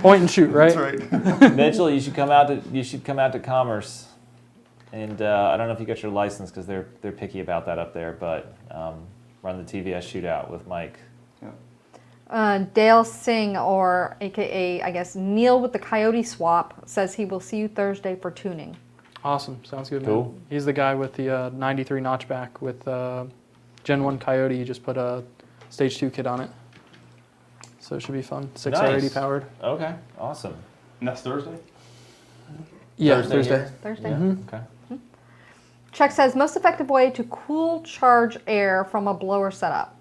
Point and shoot, right? That's right. Mitchell, you should come out to Commerce, and I don't know if you got your license because they're picky about that up there, but run the TVS shootout with Mike. Dale Singh, or AKA, I guess, Neil with the Coyote swap, says he will see you Thursday for tuning. Awesome. Sounds good, Cool. man. He's the guy with the 93 notchback with Gen 1 Coyote. You just put a Stage 2 kit on it. So it should be fun. 6R80 Nice. powered. Okay, awesome. And that's Thursday? Yeah, Thursday Thursday. here? Thursday. Okay. Chuck says, most effective way to cool charge air from a blower setup.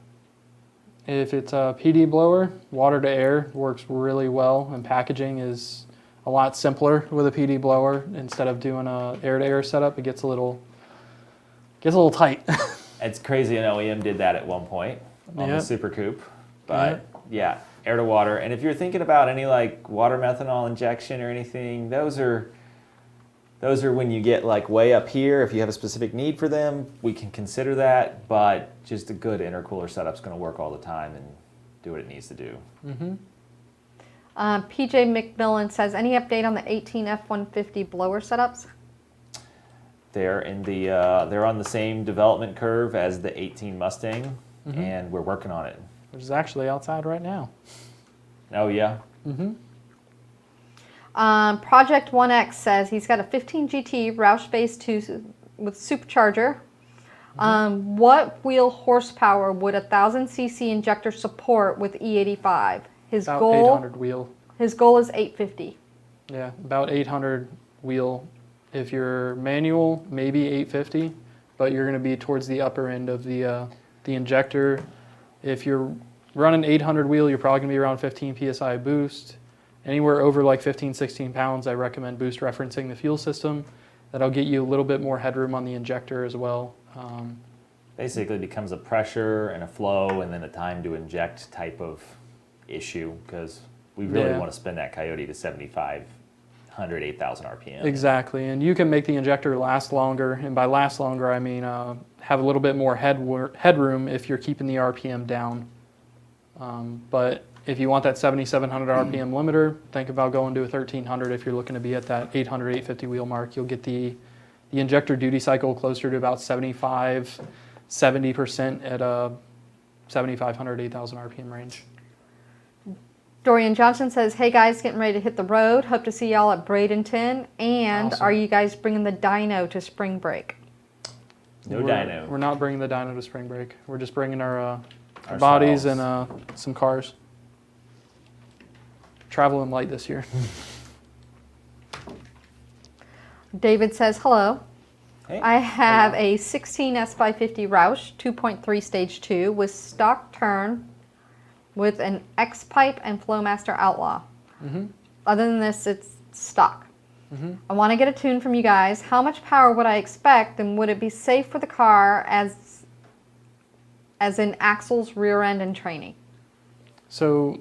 If it's a PD blower, water to air works really well, and packaging is a lot simpler with a PD blower. Instead of doing a air to air setup, it gets a little tight. It's crazy, an OEM did that at one point on the Yep. Super Coupe, but yeah, air to water. And if you're thinking about any like water methanol injection or anything, those are when you get like way up here. If you have a specific need for them, we can consider that, but just a good intercooler setup's going to work all the time and do what it needs to do. PJ McMillan says, any update on the 18 F-150 blower setups? They're on the same development curve as the 18 Mustang, and we're working on it. Which is actually outside right now. Oh yeah. Project 1X says he's got a 15 GT Roush Phase 2 with supercharger. What wheel horsepower would a 1000cc injector support with E85? His About goal 800 wheel. His goal is 850. Yeah, about 800 wheel. If you're manual, maybe 850, but you're going to be towards the upper end of the The injector, if you're running 800 wheel, you're probably going to be around 15 psi boost. Anywhere over like 15, 16 pounds, I recommend boost referencing the fuel system. That'll get you a little bit more headroom on the injector as well. Basically becomes a pressure and a flow and then a time to inject type of issue, because we really Yeah. want to spin that Coyote to 7,500, 8,000 RPM. Exactly, and you can make the injector last longer, and by last longer I mean have a little bit more headroom if you're keeping the RPM down. But if you want that 7,700 RPM limiter, think about going to a 1,300 if you're looking to be at that 800, 850 wheel mark. You'll get the injector duty cycle closer to about 70% at a 7,500, 8,000 RPM range. Dorian Johnson says, hey guys, getting ready to hit the road. Hope to see y'all at Bradenton. And Awesome. are you guys bringing the dyno to spring break? No We're dyno. not bringing the dyno to spring break. We're just bringing our bodies and some cars. Traveling light this year. David says, hello. Hey. I have a 16 S550 Roush 2.3 stage 2 with stock turn with an X-Pipe and Flowmaster Outlaw. Other than this, it's stock. I want to get a tune from you guys. How much power would I expect, and would it be safe for the car as in axles, rear end, and training? So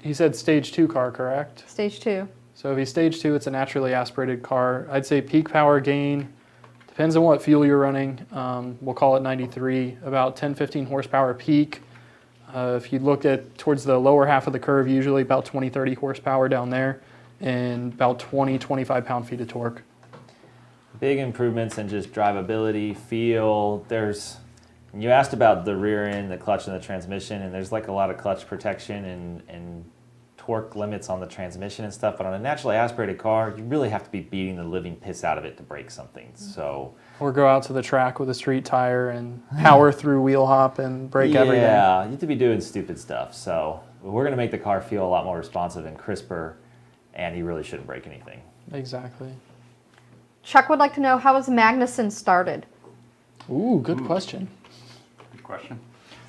he said stage 2 car, correct? Stage 2. So if he's stage 2, it's a naturally aspirated car. I'd say peak power gain, depends on what fuel you're running. We'll call it 93, about 10, 15 horsepower peak. If you look at towards the lower half of the curve, usually about 20, 30 horsepower down there, and about 20, 25 pound-feet of torque. Big improvements in just drivability, feel. You asked about the rear end, the clutch, and the transmission, and there's like a lot of clutch protection and torque limits on the transmission and stuff, but on a naturally aspirated car, you really have to be beating the living piss out of it to break something. So, Or go out to the track with a street tire and power through wheel hop and break everything. yeah, you have to be doing stupid stuff. So we're going to make the car feel a lot more responsive and crisper, and you really shouldn't break anything. Exactly. Chuck would like to know, how was Magnuson started? Ooh, good question. Good question.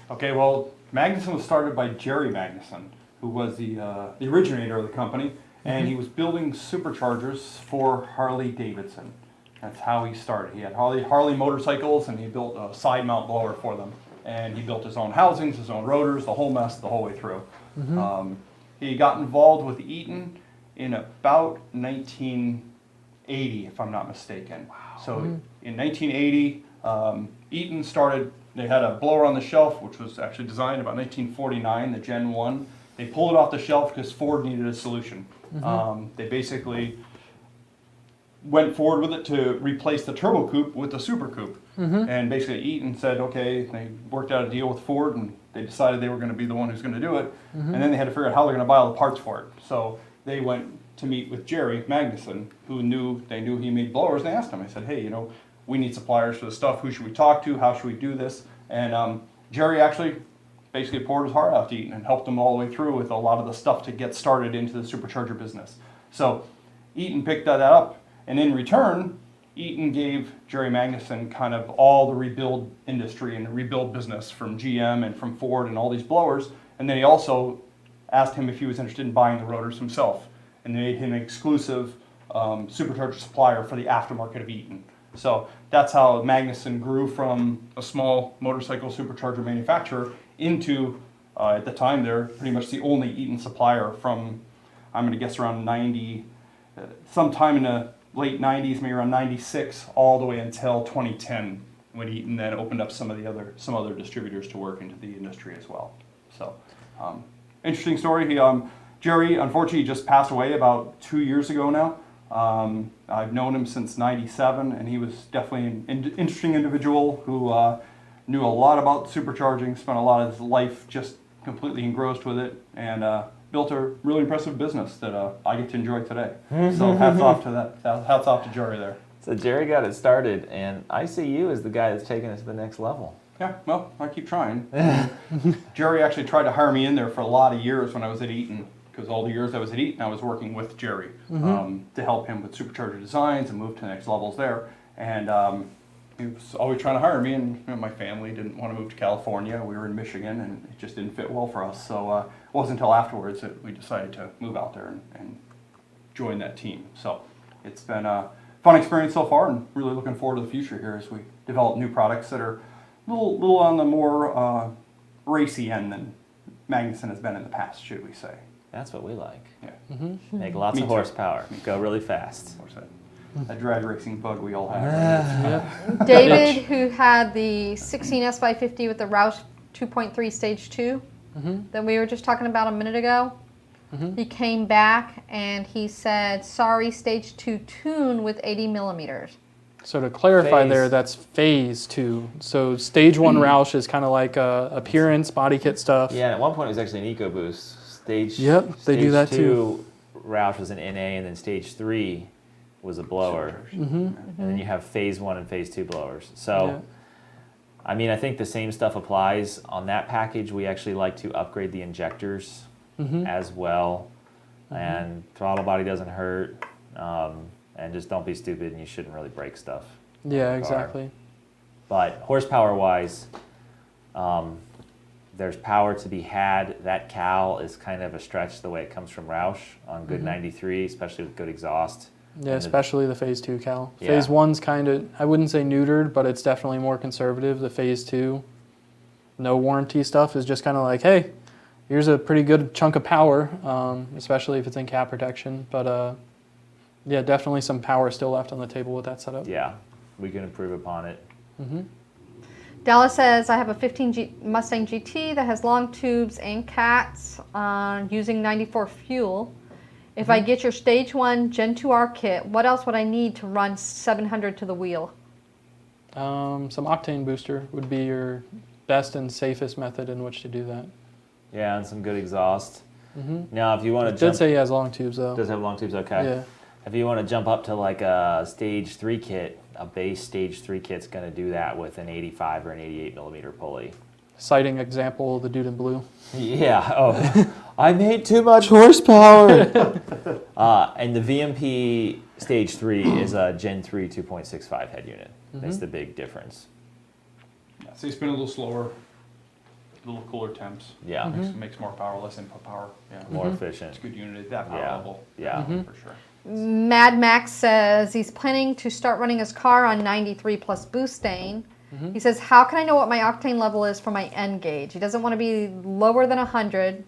Okay, well, Magnuson was started by Jerry Magnuson, who was the originator of the company, and he was building superchargers for Harley Davidson. That's how he started. He had Harley motorcycles, and he built a side mount blower for them. And he built his own housings, his own rotors, the whole mess, the whole way through. He got involved with Eaton in about 1980, if I'm not mistaken. Wow. So in 1980, Eaton started. They had a blower on the shelf, which was actually designed about 1949, the Gen 1. They pulled it off the shelf because Ford needed a solution. They basically went forward with it to replace the turbo coupe with the super coupe. And basically Eaton said, okay, they worked out a deal with Ford, and they decided they were going to be the one who's going to do it. And then they had to figure out how they're going to buy all the parts for it. So they went to meet with Jerry Magnuson, who they knew he made blowers, and they asked him, I said, hey, we need suppliers for the stuff. Who should we talk to? How should we do this? And Jerry actually basically poured his heart out to Eaton and helped them all the way through with a lot of the stuff to get started into the supercharger business. So Eaton picked that up, and in return, Eaton gave Jerry Magnuson kind of all the rebuild industry and the rebuild business from GM and from Ford and all these blowers. And then he also asked him if he was interested in buying the rotors himself. And they made him an exclusive supercharger supplier for the aftermarket of Eaton. So that's how Magnuson grew from a small motorcycle supercharger manufacturer into, at the time, they're pretty much the only Eaton supplier from, I'm going to guess, around 90, sometime in the late 90s, maybe around 96, all the way until 2010, when Eaton then opened up some other distributors to work into the industry as well. So, interesting story. Jerry, unfortunately, just passed away about 2 years ago now. I've known him since '97, and he was definitely an interesting individual who knew a lot about supercharging, spent a lot of his life just completely engrossed with it, and built a really impressive business that I get to enjoy today. So hats off to that. Hats off to Jerry there. So Jerry got it started, and I see you as the guy that's taking it to the next level. Yeah, well, I keep trying. Jerry actually tried to hire me in there for a lot of years when I was at Eaton, because all the years I was at Eaton, I was working with Jerry to help him with supercharger designs and move to the next levels there. And he was always trying to hire me, and my family didn't want to move to California. We were in Michigan, and it just didn't fit well for us. So it wasn't until afterwards that we decided to move out there and join that team. So it's been a fun experience so far, and really looking forward to the future here as we develop new products that are a little on the more racy end than Magnuson has been in the past, should we say. That's what we like. Yeah. Make lots Me of too. horsepower. Go really fast. Of course, that drag racing bug we all have. Right? David, who had the 16S550 with the Roush 2.3 Stage 2 that we were just talking about a minute ago, he came back and he said, sorry, Stage 2 tune with 80 millimeters. So to clarify Phase. there, that's phase 2. So stage 1 Roush is kind of like appearance, body kit stuff. Yeah, and at one point it was actually an EcoBoost. Stage Yep, they do that stage 2, Roush was an NA, and then stage 3 was a blower. And then you have phase 1 and phase 2 blowers. So, Yeah. I mean, I think the same stuff applies on that package. We actually like to upgrade the injectors as well. And throttle body doesn't hurt. And just don't be stupid, and you shouldn't really break stuff. Yeah, on the car. exactly. But horsepower-wise, there's power to be had. That cowl is kind of a stretch the way it comes from Roush on good 93, especially with good exhaust. Yeah, especially the phase 2 cal. Yeah. Phase 1's kind of, I wouldn't say neutered, but it's definitely more conservative. The phase 2, no warranty stuff is just kind of like, hey, here's a pretty good chunk of power, especially if it's in cap protection. But yeah, definitely some power still left on the table with that setup. Yeah, we can improve upon it. Dallas says, I have a 15 Mustang GT that has long tubes and cats using 94 fuel. If I get your Stage 1 Gen 2R kit, what else would I need to run 700 to the wheel? Some Octane booster would be your best and safest method in which to do that. Yeah, and some good exhaust. Now, if you want to It jump, did say he has long tubes though. does have long tubes. Okay. Yeah. If you want to jump up to like a Stage 3 kit, a base Stage 3 kit's going to do that with an 85 or an 88 millimeter pulley. Citing example, the dude in blue. Yeah. Oh, I made too much horsepower. And the VMP Stage 3 is a Gen 3 2.65 head unit. That's the big difference. Yeah, so you spin a little slower, a little cooler temps. Yeah. Makes more power, less input power. Yeah. More efficient. It's a good unit at that power Yeah. level. Yeah. For sure. Mad Max says he's planning to start running his car on 93 plus Boostane. He says, how can I know what my octane level is for my end gauge? He doesn't want to be lower than 100.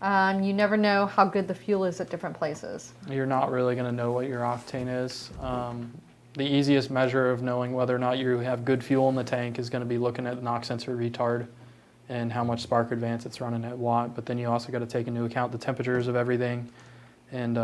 You never know how good the fuel is at different places. You're not really going to know what your octane is. The easiest measure of knowing whether or not you have good fuel in the tank is going to be looking at the knock sensor retard and how much spark advance it's running at watt. But then you also got to take into account the temperatures of everything and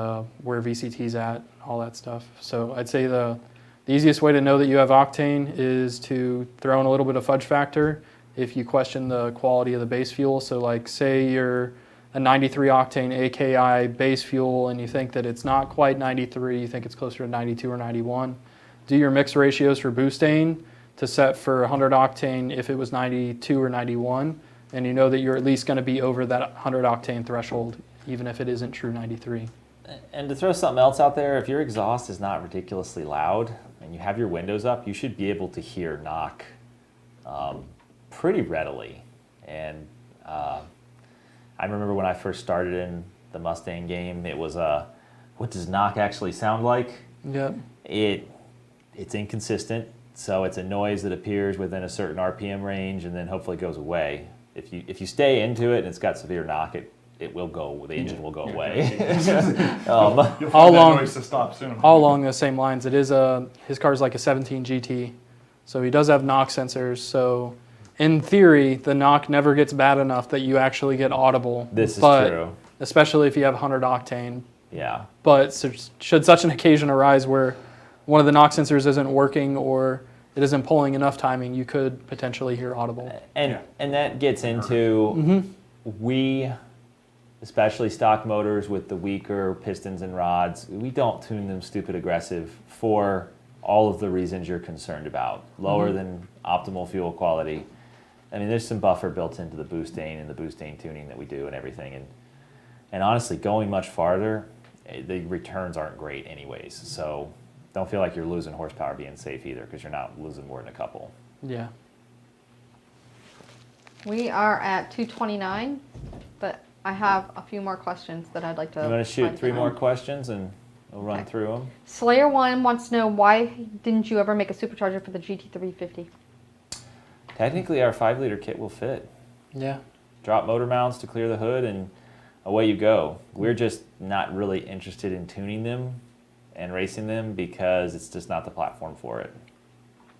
where VCT's at, all that stuff. So I'd say the easiest way to know that you have octane is to throw in a little bit of fudge factor if you question the quality of the base fuel. So like say you're a 93 octane AKI base fuel and you think that it's not quite 93, you think it's closer to 92 or 91. Do your mix ratios for Boostane to set for 100 octane if it was 92 or 91, and you know that you're at least going to be over that 100 octane threshold, even if it isn't true 93. And to throw something else out there, if your exhaust is not ridiculously loud and you have your windows up, you should be able to hear knock pretty readily. And I remember when I first started in the Mustang game, it was what does knock actually sound like? Yep. It's inconsistent, so it's a noise that appears within a certain RPM range and then hopefully goes away. If you stay into it and it's got severe knock, it will go. The engine will go away. You'll All find that along- noise to stop soon. All along the same lines, it is his car is like a 17 GT, so he does have knock sensors. So in theory, the knock never gets bad enough that you actually get audible. This is but, true. Especially if you have 100 octane. Yeah. But should such an occasion arise where one of the knock sensors isn't working or it isn't pulling enough timing, you could potentially hear audible. And that gets into we, especially stock motors with the weaker pistons and rods, we don't tune them stupid aggressive for all of the reasons you're concerned about. Lower than optimal fuel quality. I mean, there's some buffer built into the Boostane and the Boostane tuning that we do and everything. And honestly, going much farther, the returns aren't great anyways. So don't feel like you're losing horsepower being safe either, because you're not losing more than a couple. Yeah. We are at 2:29, but I have a few more questions that I'd like to. You want to shoot find 3 more out. questions and we'll run Okay. through them? Slayer1 wants to know, why didn't you ever make a supercharger for the GT350? Technically, our 5-liter kit will fit. Yeah. Drop motor mounts to clear the hood and away you go. We're just not really interested in tuning them and racing them because it's just not the platform for it.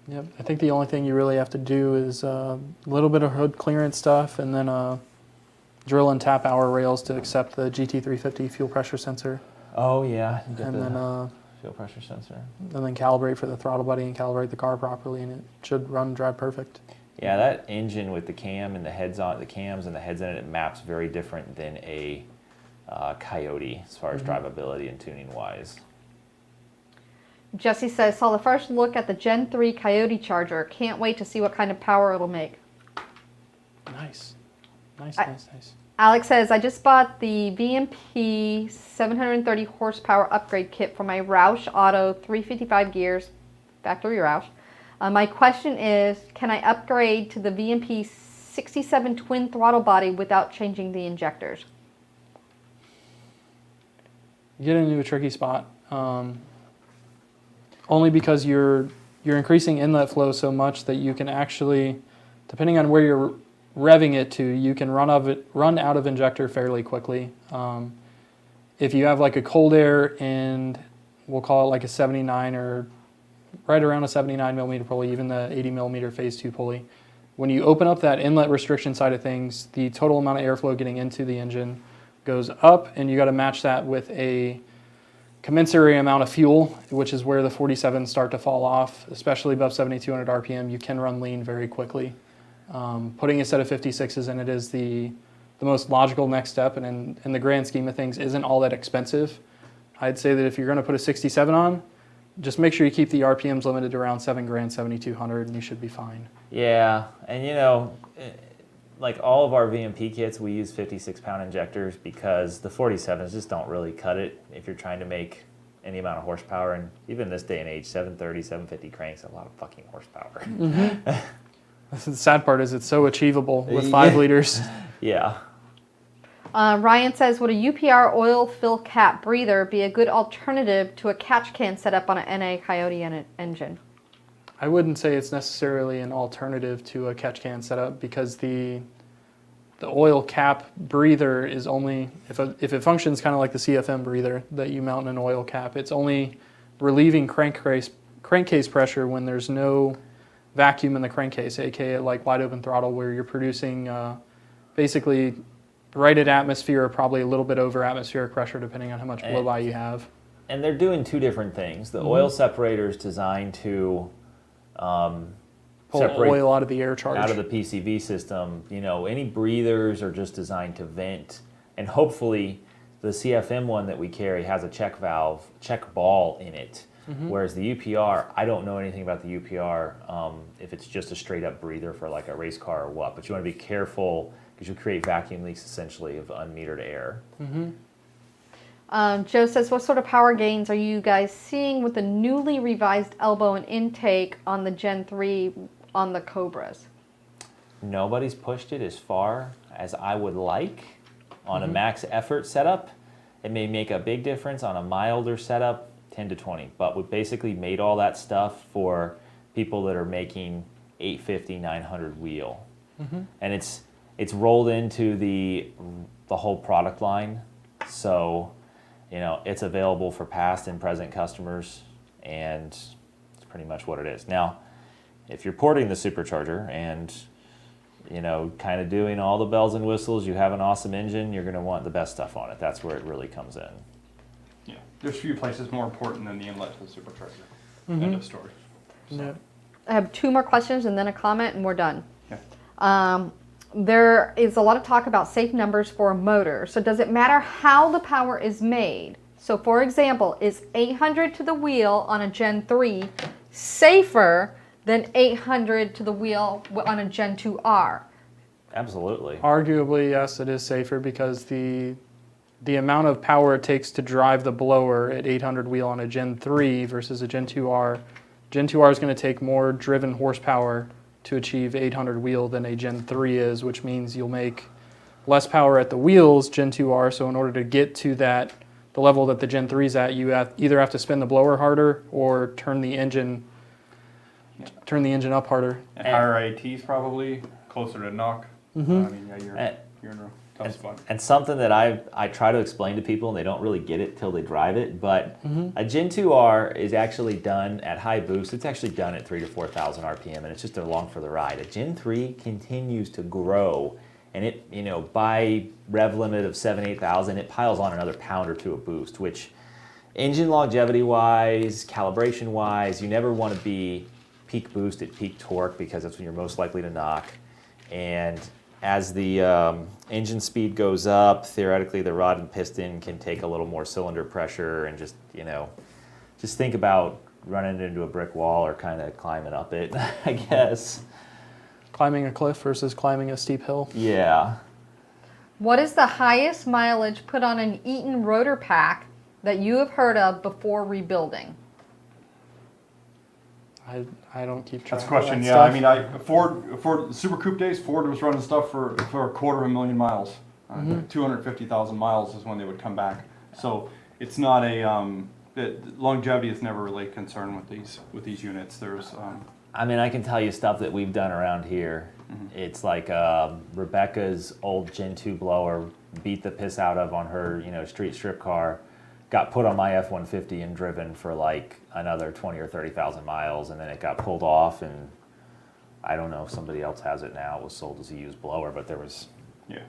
Yep. I think the only thing you really have to do is a little bit of hood clearance stuff, and then drill and tap hour rails to accept the GT350 fuel pressure sensor, Oh yeah, you get and the then fuel pressure sensor. calibrate for the throttle body and calibrate the car properly, and it should drive perfect. Yeah, that engine with the cam and the heads on the cams and the heads in it, it maps very different than a Coyote as far as drivability and tuning wise. Jesse says, saw the first look at the Gen 3 Coyote Charger. Can't wait to see what kind of power it'll make. Nice. Nice. Alex says, I just bought the VMP 730 horsepower upgrade kit for my Roush Auto 355 gears, factory Roush. My question is, can I upgrade to the VMP 67 twin throttle body without changing the injectors? You get into a tricky spot. Only because you're increasing inlet flow so much that you can actually, depending on where you're revving it to, you can run out of injector fairly quickly. If you have like a cold air and we'll call it like a 79 or right around a 79 millimeter pulley, even the 80 millimeter phase 2 pulley, when you open up that inlet restriction side of things, the total amount of airflow getting into the engine goes up, and you got to match that with a commensurate amount of fuel, which is where the 47s start to fall off, especially above 7,200 RPM. You can run lean very quickly. Putting a set of 56s in it is the most logical next step, and in the grand scheme of things isn't all that expensive. I'd say that if you're going to put a 67 on, just make sure you keep the RPMs limited to around 7 grand, 7,200, and you should be fine. Yeah, and you know, like all of our VMP kits, we use 56-pound injectors because the 47s just don't really cut it if you're trying to make any amount of horsepower. And even this day and age, 730, 750 cranks, a lot of fucking horsepower. The sad part is it's so achievable with 5 liters. Yeah. Ryan says, would a UPR oil fill cap breather be a good alternative to a catch can setup on an NA Coyote engine? I wouldn't say it's necessarily an alternative to a catch can setup, because the oil cap breather is only, if it functions kind of like the CFM breather that you mount in an oil cap, it's only relieving crankcase pressure when there's no vacuum in the crankcase, aka like wide open throttle, where you're producing basically right at atmosphere or probably a little bit over atmospheric pressure depending on how much blow-by you have. And they're doing two different things. The oil separator is designed to Pull separate oil out of the air charge. out of the PCV system. You know, any breathers are just designed to vent, and hopefully the CFM one that we carry has a check valve, check ball in it. Whereas the UPR, I don't know anything about the UPR, if it's just a straight up breather for like a race car or what, but you want to be careful because you create vacuum leaks essentially of unmetered air. Joe says, what sort of power gains are you guys seeing with the newly revised elbow and intake on the Gen 3 on the Cobras? Nobody's pushed it as far as I would like on a max effort setup. It may make a big difference on a milder setup, 10 to 20, but we basically made all that stuff for people that are making 850, 900 wheel. And it's rolled into the whole product line. So, you know, it's available for past and present customers, and it's pretty much what it is. Now, if you're porting the supercharger and, you know, kind of doing all the bells and whistles, you have an awesome engine, you're going to want the best stuff on it. That's where it really comes in. Yeah, there's few places more important than the inlet to the supercharger. End of story. So, Yeah. I have 2 more questions and then a comment and we're done. yeah. There is a lot of talk about safe numbers for a motor. So does it matter how the power is made? So for example, is 800 to the wheel on a Gen 3 safer than 800 to the wheel on a Gen 2R? Absolutely. Arguably, yes, it is safer because the the amount of power it takes to drive the blower at 800 wheel on a Gen 3 versus a Gen 2R. Gen 2R is going to take more driven horsepower to achieve 800 wheel than a Gen 3 is, which means you'll make less power at the wheels, Gen 2R. So in order to get to the level that the Gen 3 is at, you either have to spin the blower harder or turn the engine up harder. And higher IATs probably, closer to knock. I mean, yeah, you're in a tough spot. And something that I try to explain to people, and they don't really get it till they drive it, but a Gen 2R is actually done at high boost. It's actually done at 3,000 to 4,000 RPM, and it's just along for the ride. A Gen 3 continues to grow, and it, you know, by rev limit of 7,000, 8,000, it piles on another pound or two of boost, which engine longevity-wise, calibration-wise, you never want to be peak boost at peak torque because that's when you're most likely to knock. And as the engine speed goes up, theoretically the rod and piston can take a little more cylinder pressure, and just, you know, just think about running into a brick wall or kind of climbing up it, I guess. Climbing a cliff versus climbing a steep hill. Yeah. What is the highest mileage put on an Eaton rotor pack that you have heard of before rebuilding? I don't keep track. That's a question. Of that Yeah, stuff. I mean, Ford Super Coupe days, Ford was running stuff for 250,000 miles. 250,000 miles is when they would come back. So it's not longevity is never really a concern with these units. There's I mean, I can tell you stuff that we've done around here. It's like Rebecca's old Gen 2 blower beat the piss out of on her, you know, street strip car, got put on my F-150 and driven for like another 20 or 30,000 miles, and then it got pulled off, and I don't know if somebody else has it now. It was sold as a used blower, but there was... yeah.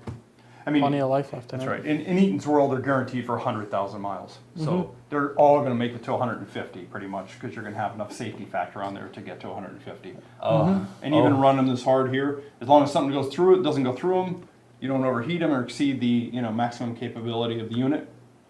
I mean, Plenty of life left in that's it. right. In Eaton's world, they're guaranteed for 100,000 miles. So they're all going to make it to 150 pretty much, because you're going to have enough safety factor on there to get to 150. And even run them this hard here, as long as something goes through it, doesn't go through them, you don't overheat them or exceed the, you know, maximum capability of the unit,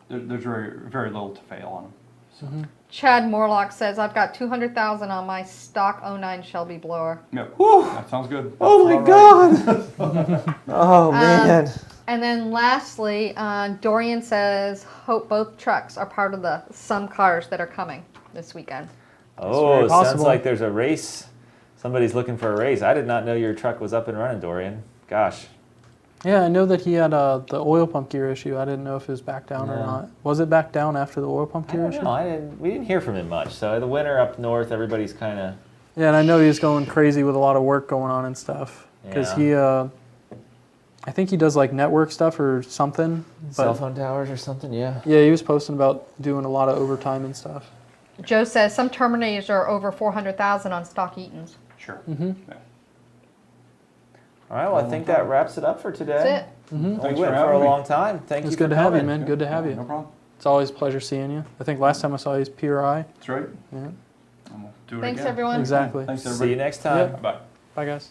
there's very, very little to fail on them. So. Chad Morlock says, I've got 200,000 on my stock 09 Shelby blower. Yeah, that sounds good. Oh my God! Oh man. And then lastly, Dorian says, hope both trucks are part of some cars that are coming this weekend. Oh, very it sounds possible. like there's a race. Somebody's looking for a race. I did not know your truck was up and running, Dorian. Gosh. Yeah, I know that he had the oil pump gear issue. I didn't know if it was back down or No. not. Was it back down after the oil pump I gear don't issue? know. We didn't hear from him much. So the winter up north, everybody's kind of... Yeah, and I know he's going crazy with a lot of work going on and stuff. Because Yeah. I think he does like network stuff or something. Cell phone towers or something, yeah. Yeah, he was posting about doing a lot of overtime and stuff. Joe says some Terminators are over 400,000 on stock Eatons. Sure. Mm-hmm. Yeah. All right, well, I think that wraps it up for today. That's it. Mm-hmm. We Thanks went for for a having me. long time. Thank It's you good for to have you, coming. man. Good to have you. No problem. It's always a pleasure seeing you. I think last time I saw you was PRI. That's right. Yeah. And we'll do it Thanks, again. everyone. Exactly. Thanks, See everybody. you next time. Yeah. Bye. Bye, guys.